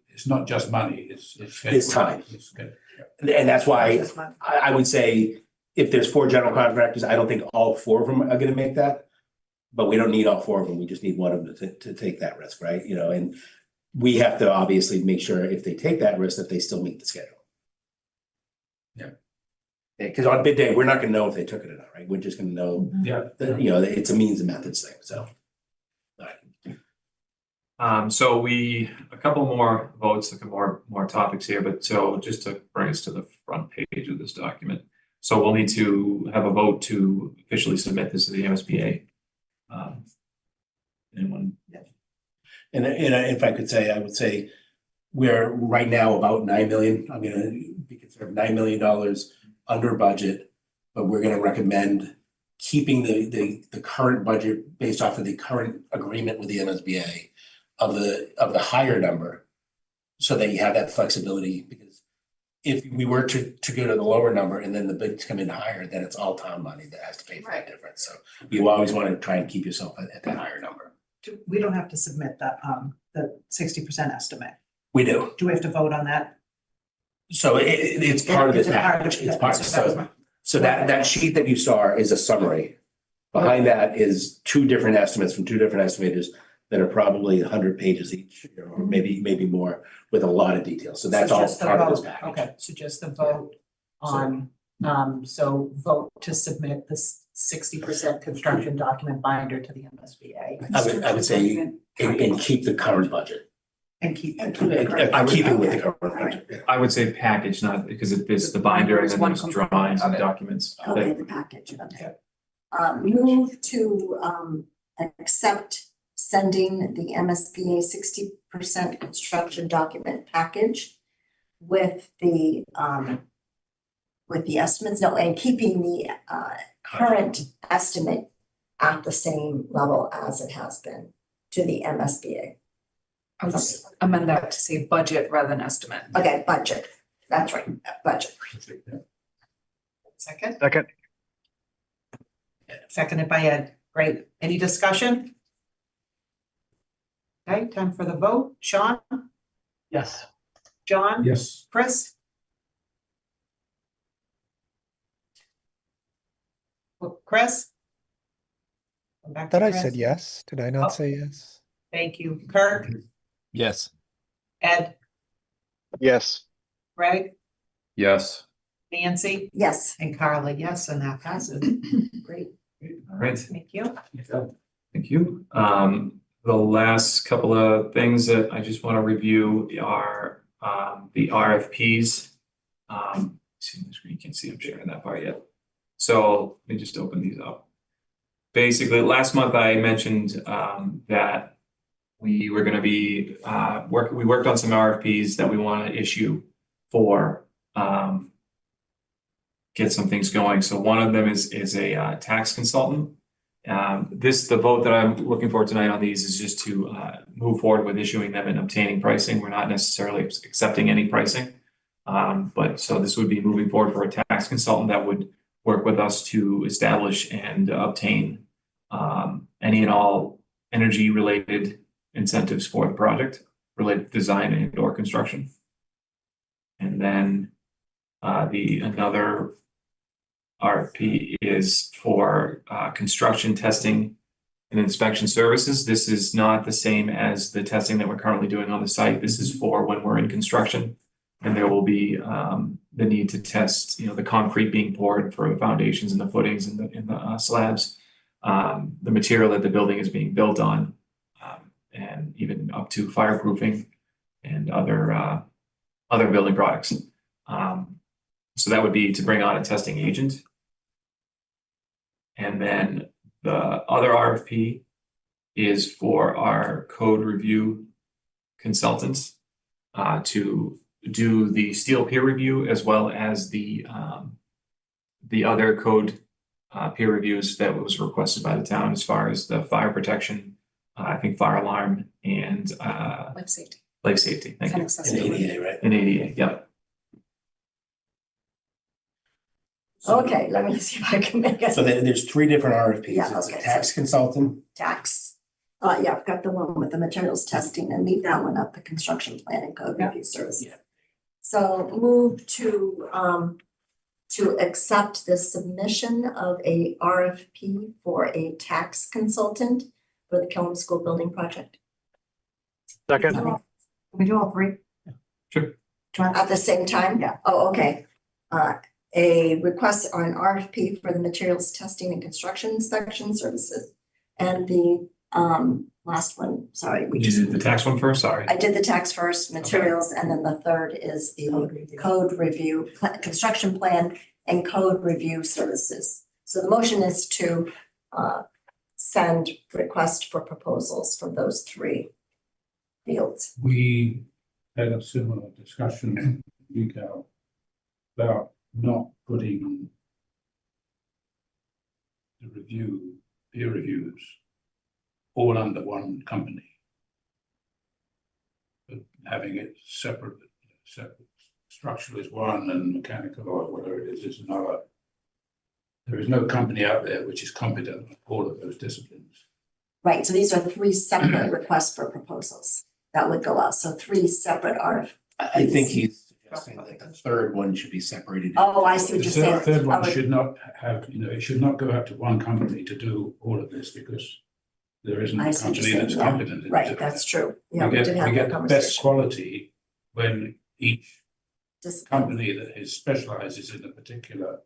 it's not just money, it's time. It's good. And that's why I would say, if there's 4 general contractors, I don't think all 4 of them are gonna make that. But we don't need all 4 of them, we just need one of them to take that risk, right? And we have to obviously make sure if they take that risk, that they still meet the schedule. Yeah. Because on bid day, we're not gonna know if they took it or not, right? We're just gonna know Yeah. that, it's a means and methods thing, so. So a couple more votes, a couple more topics here, but so just to bring us to the front page of this document. So we'll need to have a vote to officially submit this to the MSBA. Anyone? And if I could say, I would say we're right now about 9 million. I'm gonna be considered $9 million under budget, but we're gonna recommend keeping the current budget based off of the current agreement with the MSBA of the higher number, so that you have that flexibility. Because if we were to go to the lower number and then the bids come in higher, then it's all town money that has to pay for that difference. So you always want to try and keep yourself at that higher number. We don't have to submit the 60% estimate. We do. Do we have to vote on that? So it's part of this It's a part of package. it. It's part, so that sheet that you saw is a summary. Behind that is 2 different estimates from 2 different estimators that are probably 100 pages each, or maybe more, with a lot of details. So that's all just the part of this vote. package. Okay, so just the vote on, so vote to submit this 60% construction document binder to the MSBA. I would say, and keep the current budget. And keep it. I'm keeping with the current budget. Yeah. I would say package, not because it's the binder and then there's drawings and documents. Okay, the package, okay. Move to accept sending the MSBA 60% construction document package with the estimates, and keeping the current estimate at the same level as it has been to the MSBA. I would amend that to say budget rather than estimate. Okay, budget, that's right, budget. Second? Second. Seconded by Ed. Great. Any discussion? Okay, time for the vote. Sean? Yes. John? Yes. Chris? Chris? Come back to Thought I Chris. said yes. Did I Oh. not say yes? Thank you. Kirk? Yes. Ed? Yes. Greg? Yes. Nancy? Yes, And Carla, yes, and that passes. great. All right. Thank you. Thank you. The last couple of things that I just want to review are the RFPs. See the screen, you can't see I'm sharing that part yet. So let me just open these up. Basically, last month I mentioned that we were going to be we worked on some RFPs that we want to issue for get some things going. So one of them is a tax consultant. The vote that I'm looking for tonight on these is just to move forward with issuing them and obtaining pricing. We're not necessarily accepting any pricing. But so this would be moving forward for a tax consultant that would work with us to establish and obtain any and all energy related incentives for the project, related to design and or construction. And then another RFP is for construction testing and inspection services. This is not the same as the testing that we're currently doing on the site. This is for when we're in construction. And there will be the need to test, the concrete being poured for the foundations and the footings and the slabs, the material that the building is being built on, and even up to fireproofing and other building products. So that would be to bring on a testing agent. And then the other RFP is for our code review consultants to do the steel peer review as well as the other code peer reviews that was requested by the town as far as the fire protection, I think fire alarm and Life safety. life safety. Thank And you. accessibility. ADA, right? And ADA, yep. Okay, let me see if I can make So it. there's three different RFPs. Yeah, It's a okay, tax consultant. Tax. Yeah, I've got the one with the materials testing and leave that one up, the construction plan and code review services. Yeah. So move to accept the submission of a RFP for a tax consultant for the Killam School Building Project. Second. Can we do all three? Sure. At the same time? Yeah. Oh, okay. A request or an RFP for the materials testing and construction inspection services. And the last one, sorry, we You just, did the tax one first, sorry. I did the tax first, materials, and then the third is the code review, construction plan and code review services. So the motion is to send request for proposals for those three fields. We had a similar discussion, Miguel, about not putting the peer reviews all under one company, but having it separate structural is one and mechanical or whatever it is another. There is no company out there which is competent in all of those disciplines. Right, so these are three separate requests for proposals that would go out, so three separate RFPs. I think he's suggesting that the third one should be separated. Oh, I see what The you're saying. third one Oh, should not have, it should not go out to one company to do all of this because there isn't I a see what you're company that's saying, yeah. competent in doing Right, that. that's true. Yeah, we We did have get that the best conversation. quality when each Just- company that is specializes in a particular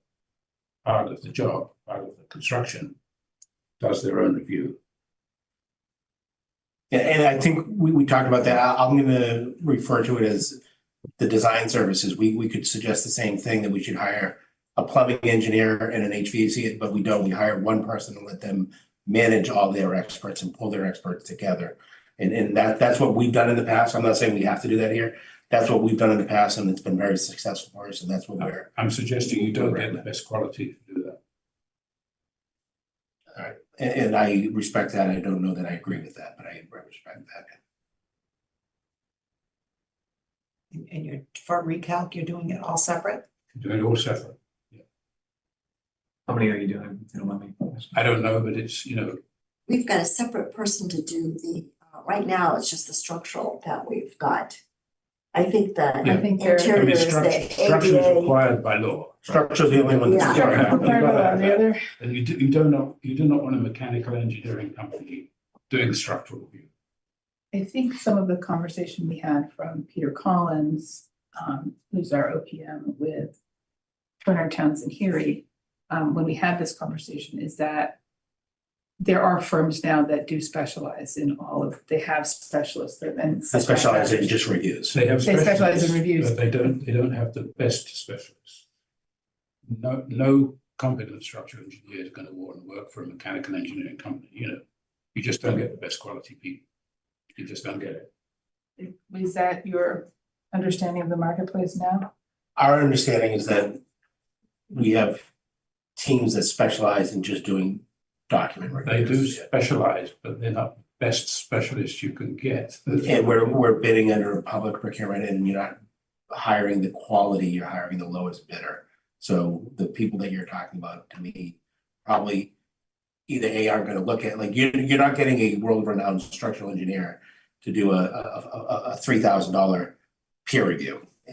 part of the job, part of the construction, does their own review. Yeah, and I think we talked about that. I'm gonna refer to it as the design services. We could suggest the same thing, that we should hire a plumbing engineer and an HVAC, but we don't. We hire one person and let them manage all their experts and pull their experts together. And that's what we've done in the past. I'm not saying we have to do that here. That's what we've done in the past and it's been very successful for us, and that's what we're. I'm suggesting you don't get the best quality to do that. All right, and I respect that. I don't know that I agree with that, but I respect that. And you're, for recalc, you're doing it all separate? Do it all separate. How many are you doing? You don't mind me asking? I don't know, but it's, We've got a separate person to do the, right now, it's just the structural that we've got. I think the Yeah. I think they're- interior is the structure is ADA. required by law. Structure's the only one that's. Yeah. You gotta have that. And you do not want a mechanical engineering company doing structural review. I think some of the conversation we had from Peter Collins, who's our OPM with Turner Townsend Heery, when we had this conversation, is that there are firms now that do specialize in they have specialists that then. I specialize in just reviews. They have They specialize in specialists, reviews. but they don't have the best specialists. No competent structural engineer is going to want to work for a mechanical engineering company. You just don't get the best quality people. You just don't get it. Is that your understanding of the marketplace now? Our understanding is that we have teams that specialize in just doing document They do reviews. specialize, but they're not the best specialists you can get. And we're bidding under a public procurement, and you're not hiring the quality, you're hiring the lowest bidder. So the people that you're talking about, to me, probably either A, aren't gonna look at, like, you're not getting a world-renowned structural engineer to do a $3,000 peer review, I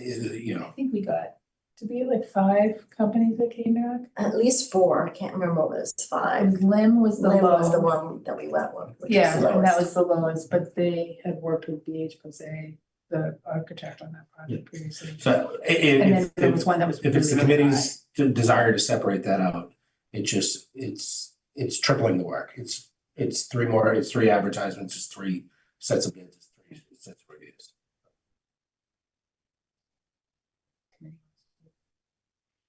think we got to be like 5 companies that came back? At least 4, I can't remember what it was, 5. Lim was the Lynn was the low. one that we went with. which was Yeah, the and that lowest. was the lowest, but they had worked with BH Posey, the architect on that project previously. So And then if, there was one that was if it's the really, really committee's desire to separate that out, it's tripling the work. It's 3 advertisements, it's 3 sets of bids, it's 3 sets of reviews.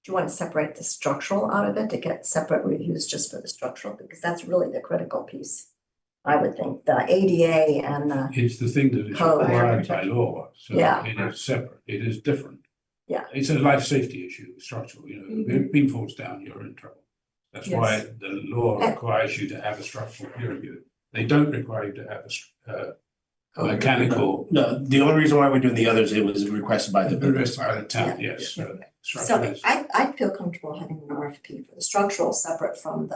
Do you want to separate the structural out of it to get separate reviews just for the structural? Because that's really the critical piece. I would think the ADA and the, It's the thing that is Code. required by law, so Yeah. it is separate, it is different. Yeah. It's a life safety issue, structural, you know, if a beam falls down, you're in trouble. That's why the law requires you to have a structural peer review. They don't require you to have a mechanical. No, the only reason why we're doing the others, it was requested by the The business. rest of the town, yes. so Structural is- I'd feel comfortable having an RFP for the structural separate from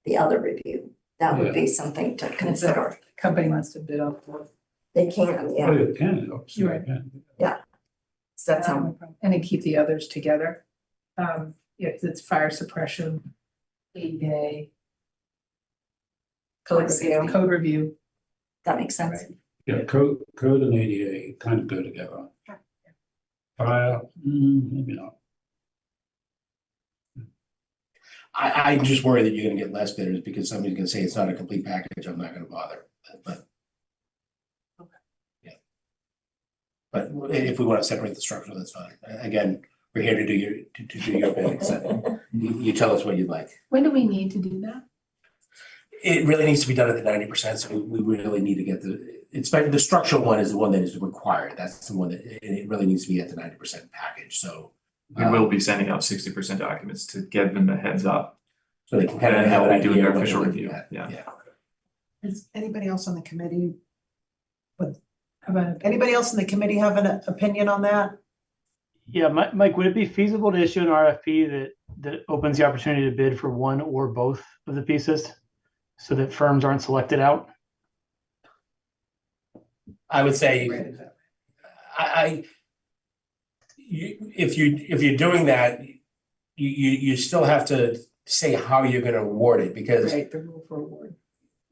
the other review. That would be something to consider. company wants to bid off both. They can, Oh, yeah, you can, obviously, You're you can. so that's how, And then keep the others together. Yeah, 'cause it's fire suppression, ADA, code review, code review. that makes sense. Yeah, code and ADA kind of go together. Fire, maybe not. I just worry that you're gonna get less bidders because somebody's gonna say it's not a complete package, I'm not gonna bother, but. Yeah. But if we wanna separate the structural, that's fine. Again, we're here to do your bidding, so you tell us what you'd like. When do we need to do that? It really needs to be done at the 90%, so we really need to get the structural one is the one that is required, that's the one that, and it really needs to be at the 90% package, so. We will be sending out 60% documents to give them the heads up. So they can kind of And have an they'll be doing idea their of what official they're review, looking at. yeah. Does anybody else on the committee, How about anybody else in the committee have an opinion on that? Yeah, Mike, would it be feasible to issue an RFP that opens the opportunity to bid for one or both of the pieces so that firms aren't selected out? I would say, if you're doing that, you still have to say how you're gonna award it, because right, the rule for award?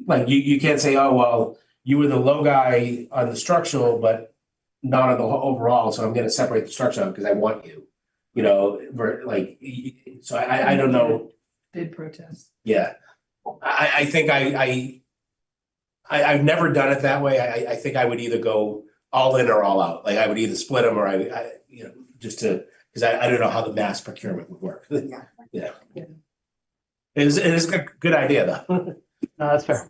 like you can't say, oh, well, you were the low guy on the structural, but not on the overall, so I'm gonna separate the structural because I want you. You know, so I don't know, Bid protest. yeah. I think I've never done it that way. I think I would either go all in or all out. Like I would either split them or I you know, just to, because I don't know how the mass procurement would work. Yeah. Yeah. Yeah. It is a good idea though. No, that's fair.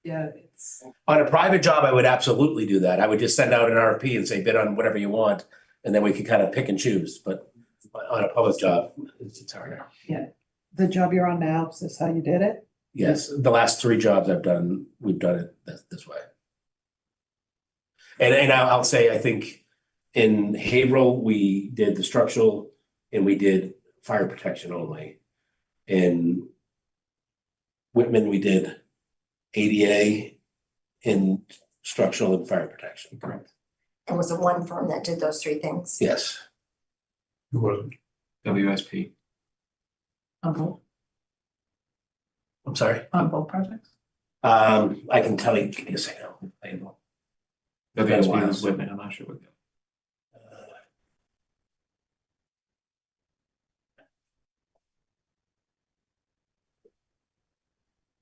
Yeah, it's. On a private job, I would absolutely do that. I would just send out an RFP and say bid on whatever you want, and then we could kind of pick and choose, but on a public job, it's harder. The job you're on now, is this how you did it? Yes, the last 3 jobs I've done, we've done it this way. And I'll say, I think in Haverhill, we did the structural and we did fire protection only. In Whitman, we did ADA in structural and fire protection. Correct. And was it one firm that did those 3 things? Yes. Who wasn't? WSP. On both, I'm sorry. on both projects? I can tell you, give me a second. It's been a WSP while. was Whitman, I'm not sure what.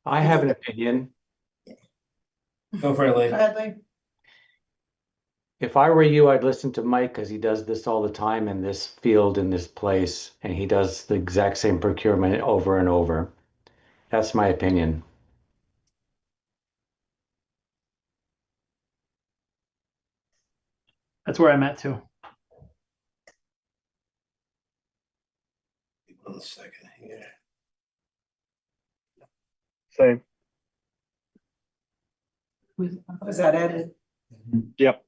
I have an opinion. Go for it, Lee. Go ahead, Lee. If I were you, I'd listen to Mike because he does this all the time in this field, in this place, and he does the exact same procurement over and over. That's my opinion. That's where I'm at too. 1 second here. Same. Was that Ed? Yep.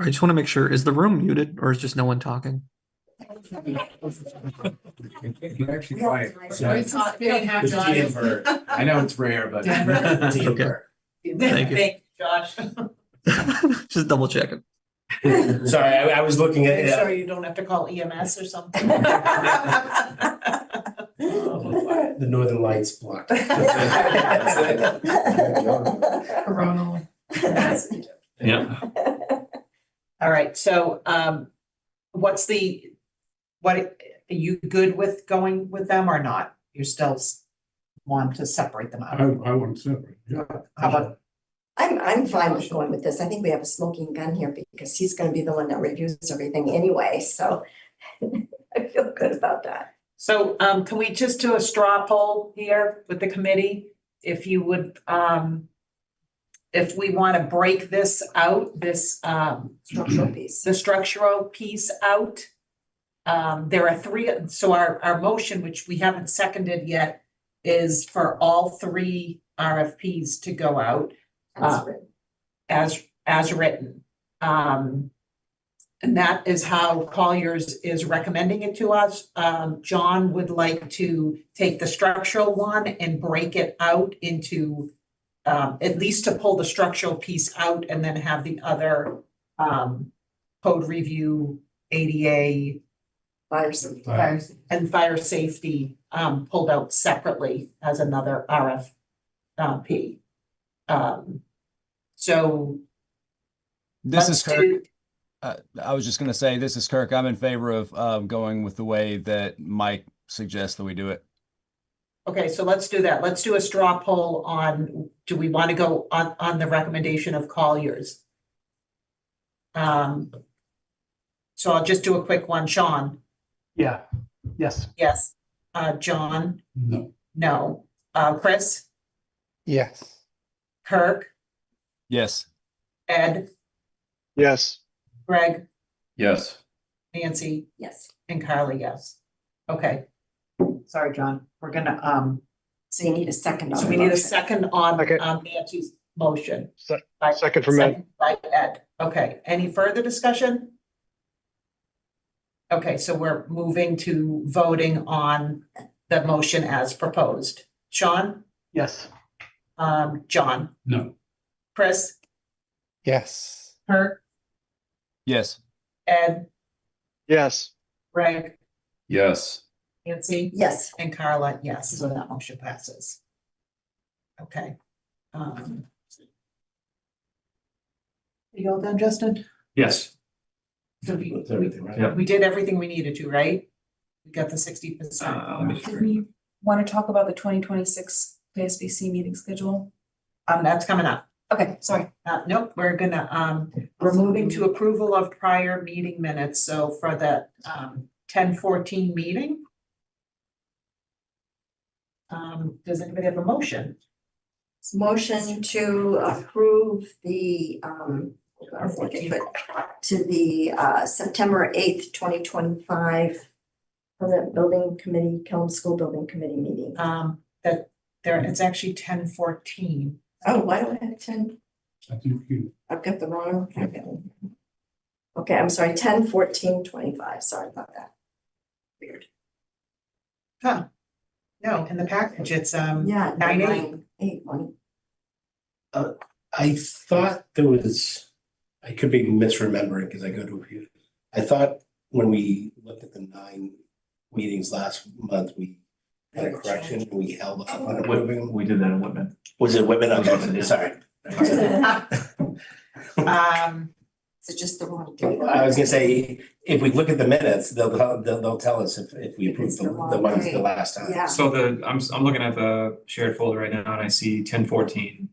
I just want to make sure, is the room muted or is just no one talking? You're actually quiet. It's not being half It's done. Denver. I know it's rare, but. Denver. Denver. Thank you. Thank you, Josh. Just double checking. Sorry, I was looking at Make it. sure you don't have to call EMS or something. The Northern Lights blocked. Coronal. Yeah. All right, so what are you good with going with them or not? You still want to separate them out? I want to separate. Yeah. How about, I'm fine with going with this. I think we have a smoking gun here because he's gonna be the one that reviews everything anyway, so I feel good about that. so can we just do a straw poll here with the committee? If you would, if we want to break this out, this Structural piece. the structural piece out. There are three, so our motion, which we haven't seconded yet, is for all three RFPs to go out That's written. as written. And that is how Colliers is recommending it to us. John would like to take the structural one and break it out into at least to pull the structural piece out and then have the other code review, ADA, Fire safety. and fire safety pulled out separately as another RFP. So This let's is Kirk. do, I was just gonna say, this is Kirk. I'm in favor of going with the way that Mike suggests that we do it. okay, so let's do that. Let's do a straw poll on, do we want to go on the recommendation of Colliers? So I'll just do a quick one. Sean? Yeah, yes. Yes. John? No. No. Chris? Yes. Kirk? Yes. Ed? Yes. Greg? Yes. Nancy? Yes, And Carly, yes. Okay. Sorry, John. We're gonna, so you need a second on so the we need a motion. second on Okay. Nancy's motion. Second from Ed. Second by Ed. Okay, any further discussion? Okay, so we're moving to voting on the motion as proposed. Sean? Yes. John? No. Chris? Yes. Kirk? Yes. Ed? Yes. Greg? Yes. Nancy? Yes, And Carla, yes, so that motion passes. Okay. You all done, Justin? Yes. So we, That's everything, right? Yeah. we did everything we needed to, right? We got the 60%. Let me Did we want to talk about the 2026 KSBC meeting schedule? That's coming up. Okay, sorry. Nope, we're gonna, we're moving to approval of prior meeting minutes, so for the 10-14 meeting. Does anybody have a motion? motion to approve the to the September 8th, 2025 permanent building committee, Killam School Building Committee meeting. That there, it's actually 10-14. Oh, why do I have 10? I think you. I've got the wrong. Okay, I'm sorry, 10-14-25, sorry about that. Weird. Huh. No, in the package, it's Yeah. 9-8. 8-1. I thought there was, I could be misremembering because I go to a few. I thought when we looked at the 9 meetings last month, we had a correction, and we held up on approving. We did that in Whitman. Was it Whitman? Okay, sorry. Is it just the wrong date? I was gonna say, if we look at the minutes, they'll tell us if we approved It's the the wrong ones date. the last time. Yeah. So I'm looking at the shared folder right now and I see 10-14.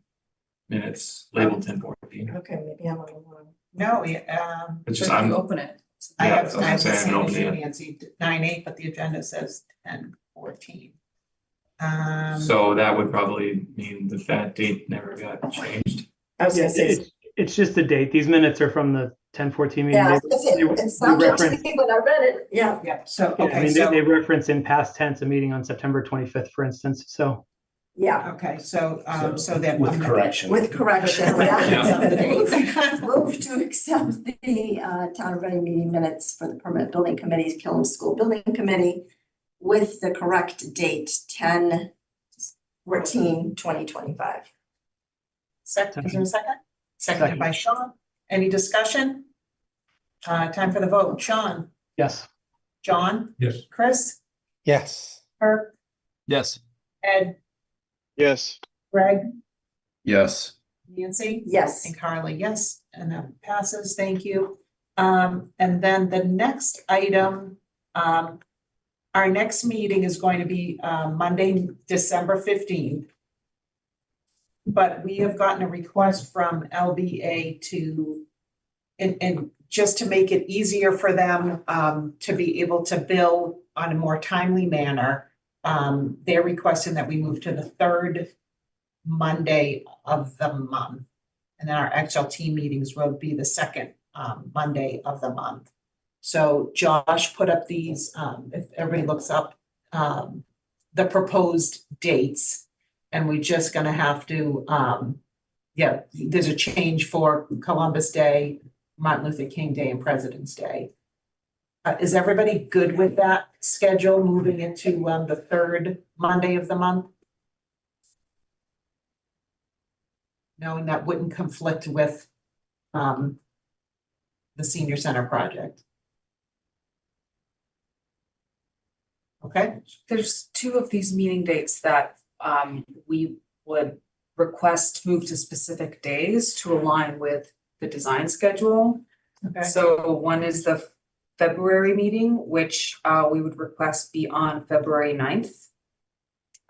minutes labeled 1014. Okay, maybe I'm on the wrong. No, It's just, So I'm, you open it. I Yeah, have, that's what I I'm have the saying, same open as you, it. Nancy, 9/8, but the agenda says 10/14. so that would probably mean that date never got changed. I was Yeah, gonna say, it's just the date. These minutes are from the 10-14 meeting. yeah, I was They- gonna say, they it sounded to reference- me when I read it, yeah. Yeah, so, Yeah, I okay, mean, so. they reference in past tense a meeting on September 25th, for instance. So Yeah, Okay, so that. With correction. with correction, Yeah. Move to accept the town of Reading meeting minutes for the permanent building committee's Killam School Building Committee with the correct date 10/14/2025. Second, is there a second? Seconded by Sean. Any discussion? Time for the vote. Sean, yes. John, Yes. Chris, Yes. Herb, Yes. Ed, Yes. Greg, Yes. Nancy? Yes, And Carly, yes, and that passes, thank you. And then the next item, our next meeting is going to be Monday, December 15th. But we have gotten a request from LBA to, and just to make it easier for them to be able to bill on a more timely manner. They're requesting that we move to the third Monday of the month. And then our XLT meetings will be the second Monday of the month. So Josh put up these, if everybody looks up the proposed dates. And we're just gonna have to, yeah, there's a change for Columbus Day, Martin Luther King Day, and President's Day. Is everybody good with that schedule moving into the third Monday of the month? Knowing that wouldn't conflict with the senior center project. Okay, There's two of these meeting dates that we would request move to specific days to align with the design schedule. okay, So one is the February meeting, which we would request be on February 9th.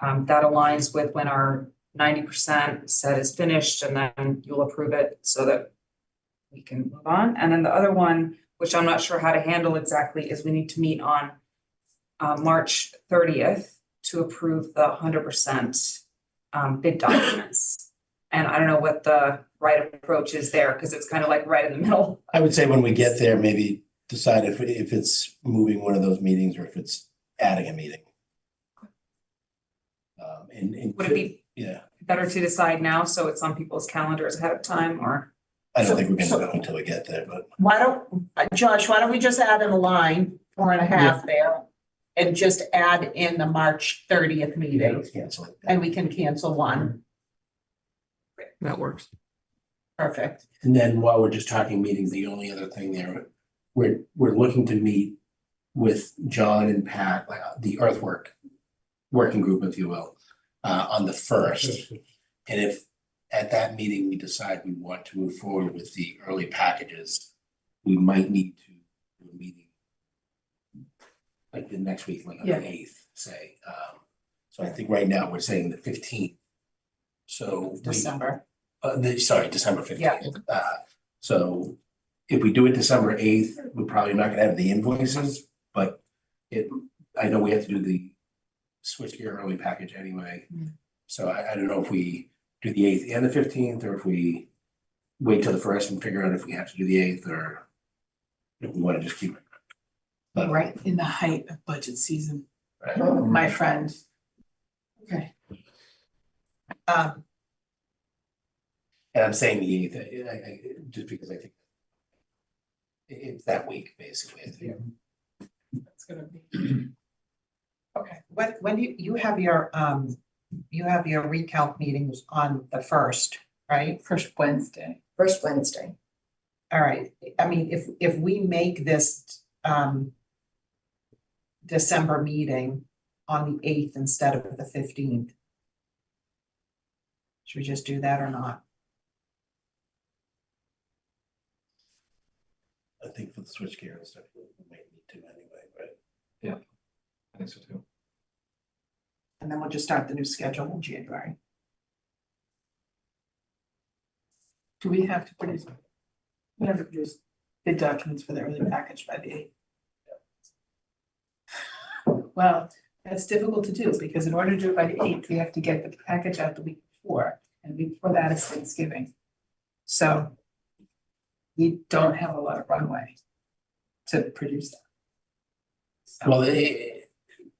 That aligns with when our 90% set is finished, and then you'll approve it so that we can move on. And then the other one, which I'm not sure how to handle exactly, is we need to meet on March 30th to approve the 100% bid documents. And I don't know what the right approach is there, because it's kind of like right in the middle. I would say when we get there, maybe decide if it's moving one of those meetings or if it's adding a meeting. Would it be Yeah, better to decide now so it's on people's calendars ahead of time, or? I don't think we're gonna go until we get there, but why don't, Josh, why don't we just add in a line, 4.5 there? And just add in the March 30th meeting, let's cancel it. and we can cancel one, That works. perfect. And then while we're just talking meetings, the only other thing there, we're looking to meet with John and Pat, like the earthwork working group, if you will, on the 1st. And if at that meeting we decide we want to move forward with the early packages, we might need to do a meeting like the next week, like on the 8th, say. So I think right now we're saying the 15th. So December, December 15th. So if we do it December 8th, we're probably not gonna have the invoices, but I know we have to do the switchgear early package anyway. So I don't know if we do the 8th and the 15th, or if we wait till the 1st and figure out if we have to do the 8th, or if we wanna just keep it. Right in the height of budget season, Right. my friend. Okay. And I'm saying the 8th, I just because I think it's that week, basically, I think. that's gonna be. Okay, when you have your recount meetings on the 1st, right? First Wednesday. first Wednesday. All right, I mean, if we make this December meeting on the 8th instead of the 15th. Should we just do that or not? I think for the switchgear and stuff, we might need to anyway, right? Yeah, I think so too. And then we'll just start the new schedule in January. Do we have to produce? We have to produce bid documents for the early package by the 8th. Well, that's difficult to do because in order to do it by the 8th, we have to get the package out the week before, and the week before that is Thanksgiving. So we don't have a lot of runway to produce that. So- Well,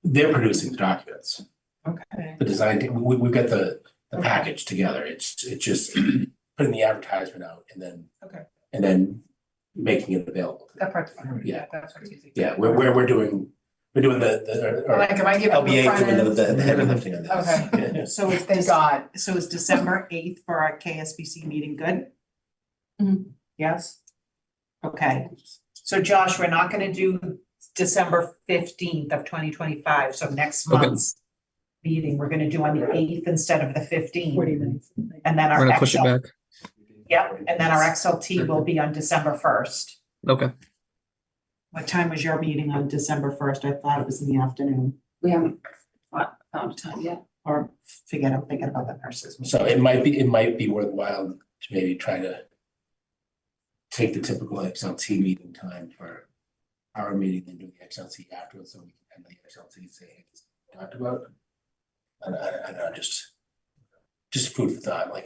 they're producing the documents, Okay. the design, we've got the Okay. package together. It's just putting the advertisement out and then. Okay. And then making it available. That part's fine. Yeah. That's what's easy. Yeah, we're doing the. Like, am I giving them the LBA front doing end? the heavy lifting on this. Okay. Yeah. So it's Thank God. So is December 8th for our KSBC meeting good? Mhm. Yes? Okay, so Josh, we're not gonna do December 15th of 2025, so next Okay. month's meeting, we're gonna do on the 8th instead of the 15th. 40 minutes. And then We're our gonna push it XL, back. yep, and then our XLT will be on December 1st. Okay. What time was your meeting on December 1st? I thought it was in the afternoon, We haven't found a time yet. or forget, I'm thinking about the nurses. So it might be worthwhile to maybe try to take the typical XLT meeting time for our meeting and do the XLT afterwards, so we can have the XLT say, hey, this is what we talked about. And I just food for thought, like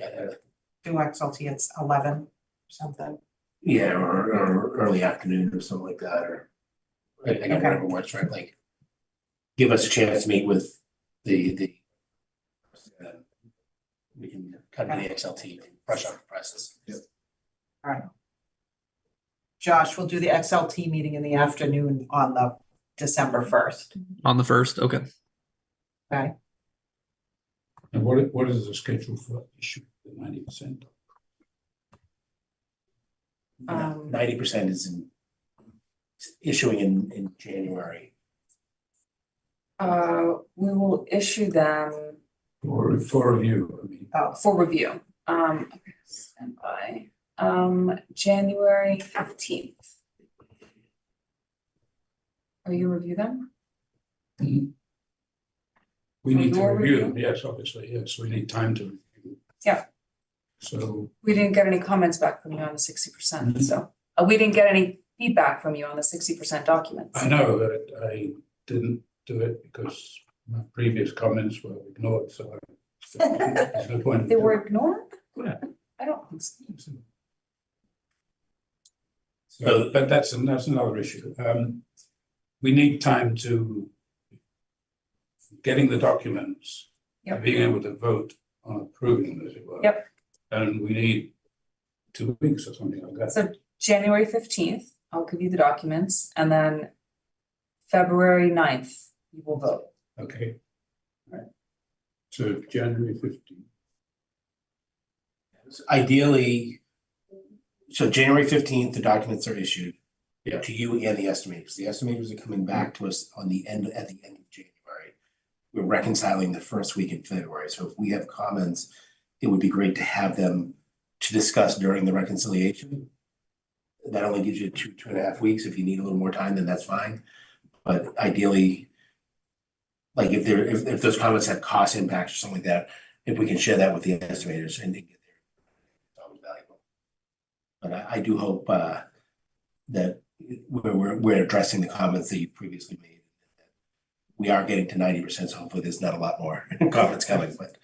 Do XLT at 11 or something. yeah, or early afternoon or something like that, or again, whatever works, right, like give us a chance to meet with the we can cut to the XLT, brush up the process. All right. Josh, we'll do the XLT meeting in the afternoon on the December 1st. On the 1st. Okay. Okay, And what is the schedule for issue the 90%? 90% is issuing in January. We will issue them For review, I mean. for review. Stand by. January 15th. Will you review them? We need to your review them, review? yes, obviously, yes, we need time to review. Yeah. So, We didn't get any comments back from you on the 60%, so, we didn't get any feedback from you on the 60% documents. I know that I didn't do it because my previous comments were ignored, so there's no point. in They were doing ignored? Yeah. I don't think so. it. So, but that's another issue. We need time to getting the documents, Yep. being able to vote on approving them, as it were. Yep. And we need 2 weeks or something like that. So January 15th, I'll give you the documents, and then February 9th, you will vote. Okay. Right. So January 15th. Ideally, so January 15th, the documents are issued to you and the estimators. The estimators are coming back to us at the end of January. We're reconciling the first week in February. So if we have comments, it would be great to have them to discuss during the reconciliation. That only gives you 2.5 weeks. If you need a little more time, then that's fine. But ideally, like if those comments have cost impacts or something like that, if we can share that with the estimators and get there, it's always valuable. But I do hope that we're addressing the comments that you previously made. We are getting to 90%, so hopefully there's not a lot more comments coming, but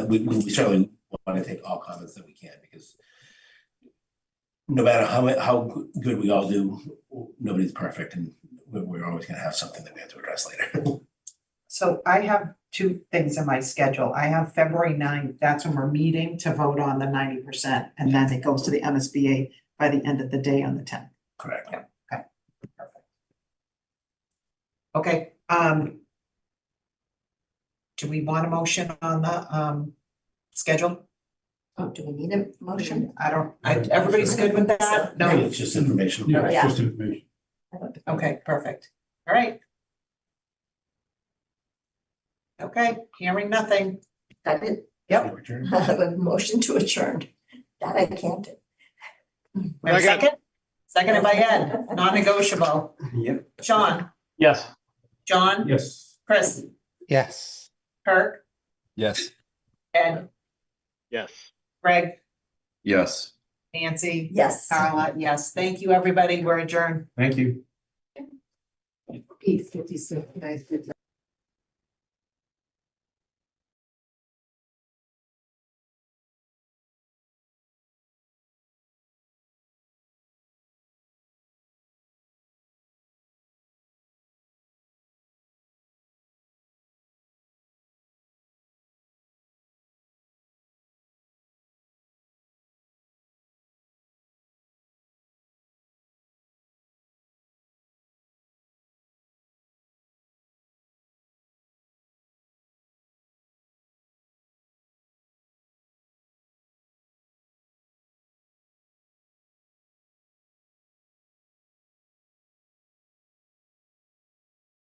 we certainly want to take all comments that we can, because no matter how good we all do, nobody's perfect, and we're always gonna have something that we have to address later. so I have 2 things in my schedule. I have February 9th, that's when we're meeting to vote on the 90%, and then it goes to the MSBA by the end of the day on the 10th. Correct. Okay, perfect. Okay, do we want a motion on the schedule? Oh, do we need a motion? Everybody's good with that? No? It's just information. Yeah, Yeah. it's just information. Okay, perfect. All right. Okay, hearing nothing. That it? Yep. I have a motion to adjourn. That I can't do. We have a second? Seconded by Ed, non-negotiable. Yep. Sean, Yes. John, Yes. Chris, Yes. Kirk, Yes. Ed, Yes. Greg, Yes. Nancy? Yes. Carla, yes. Thank you, everybody. We're adjourned. Thank you. Peace, 56, nice, good.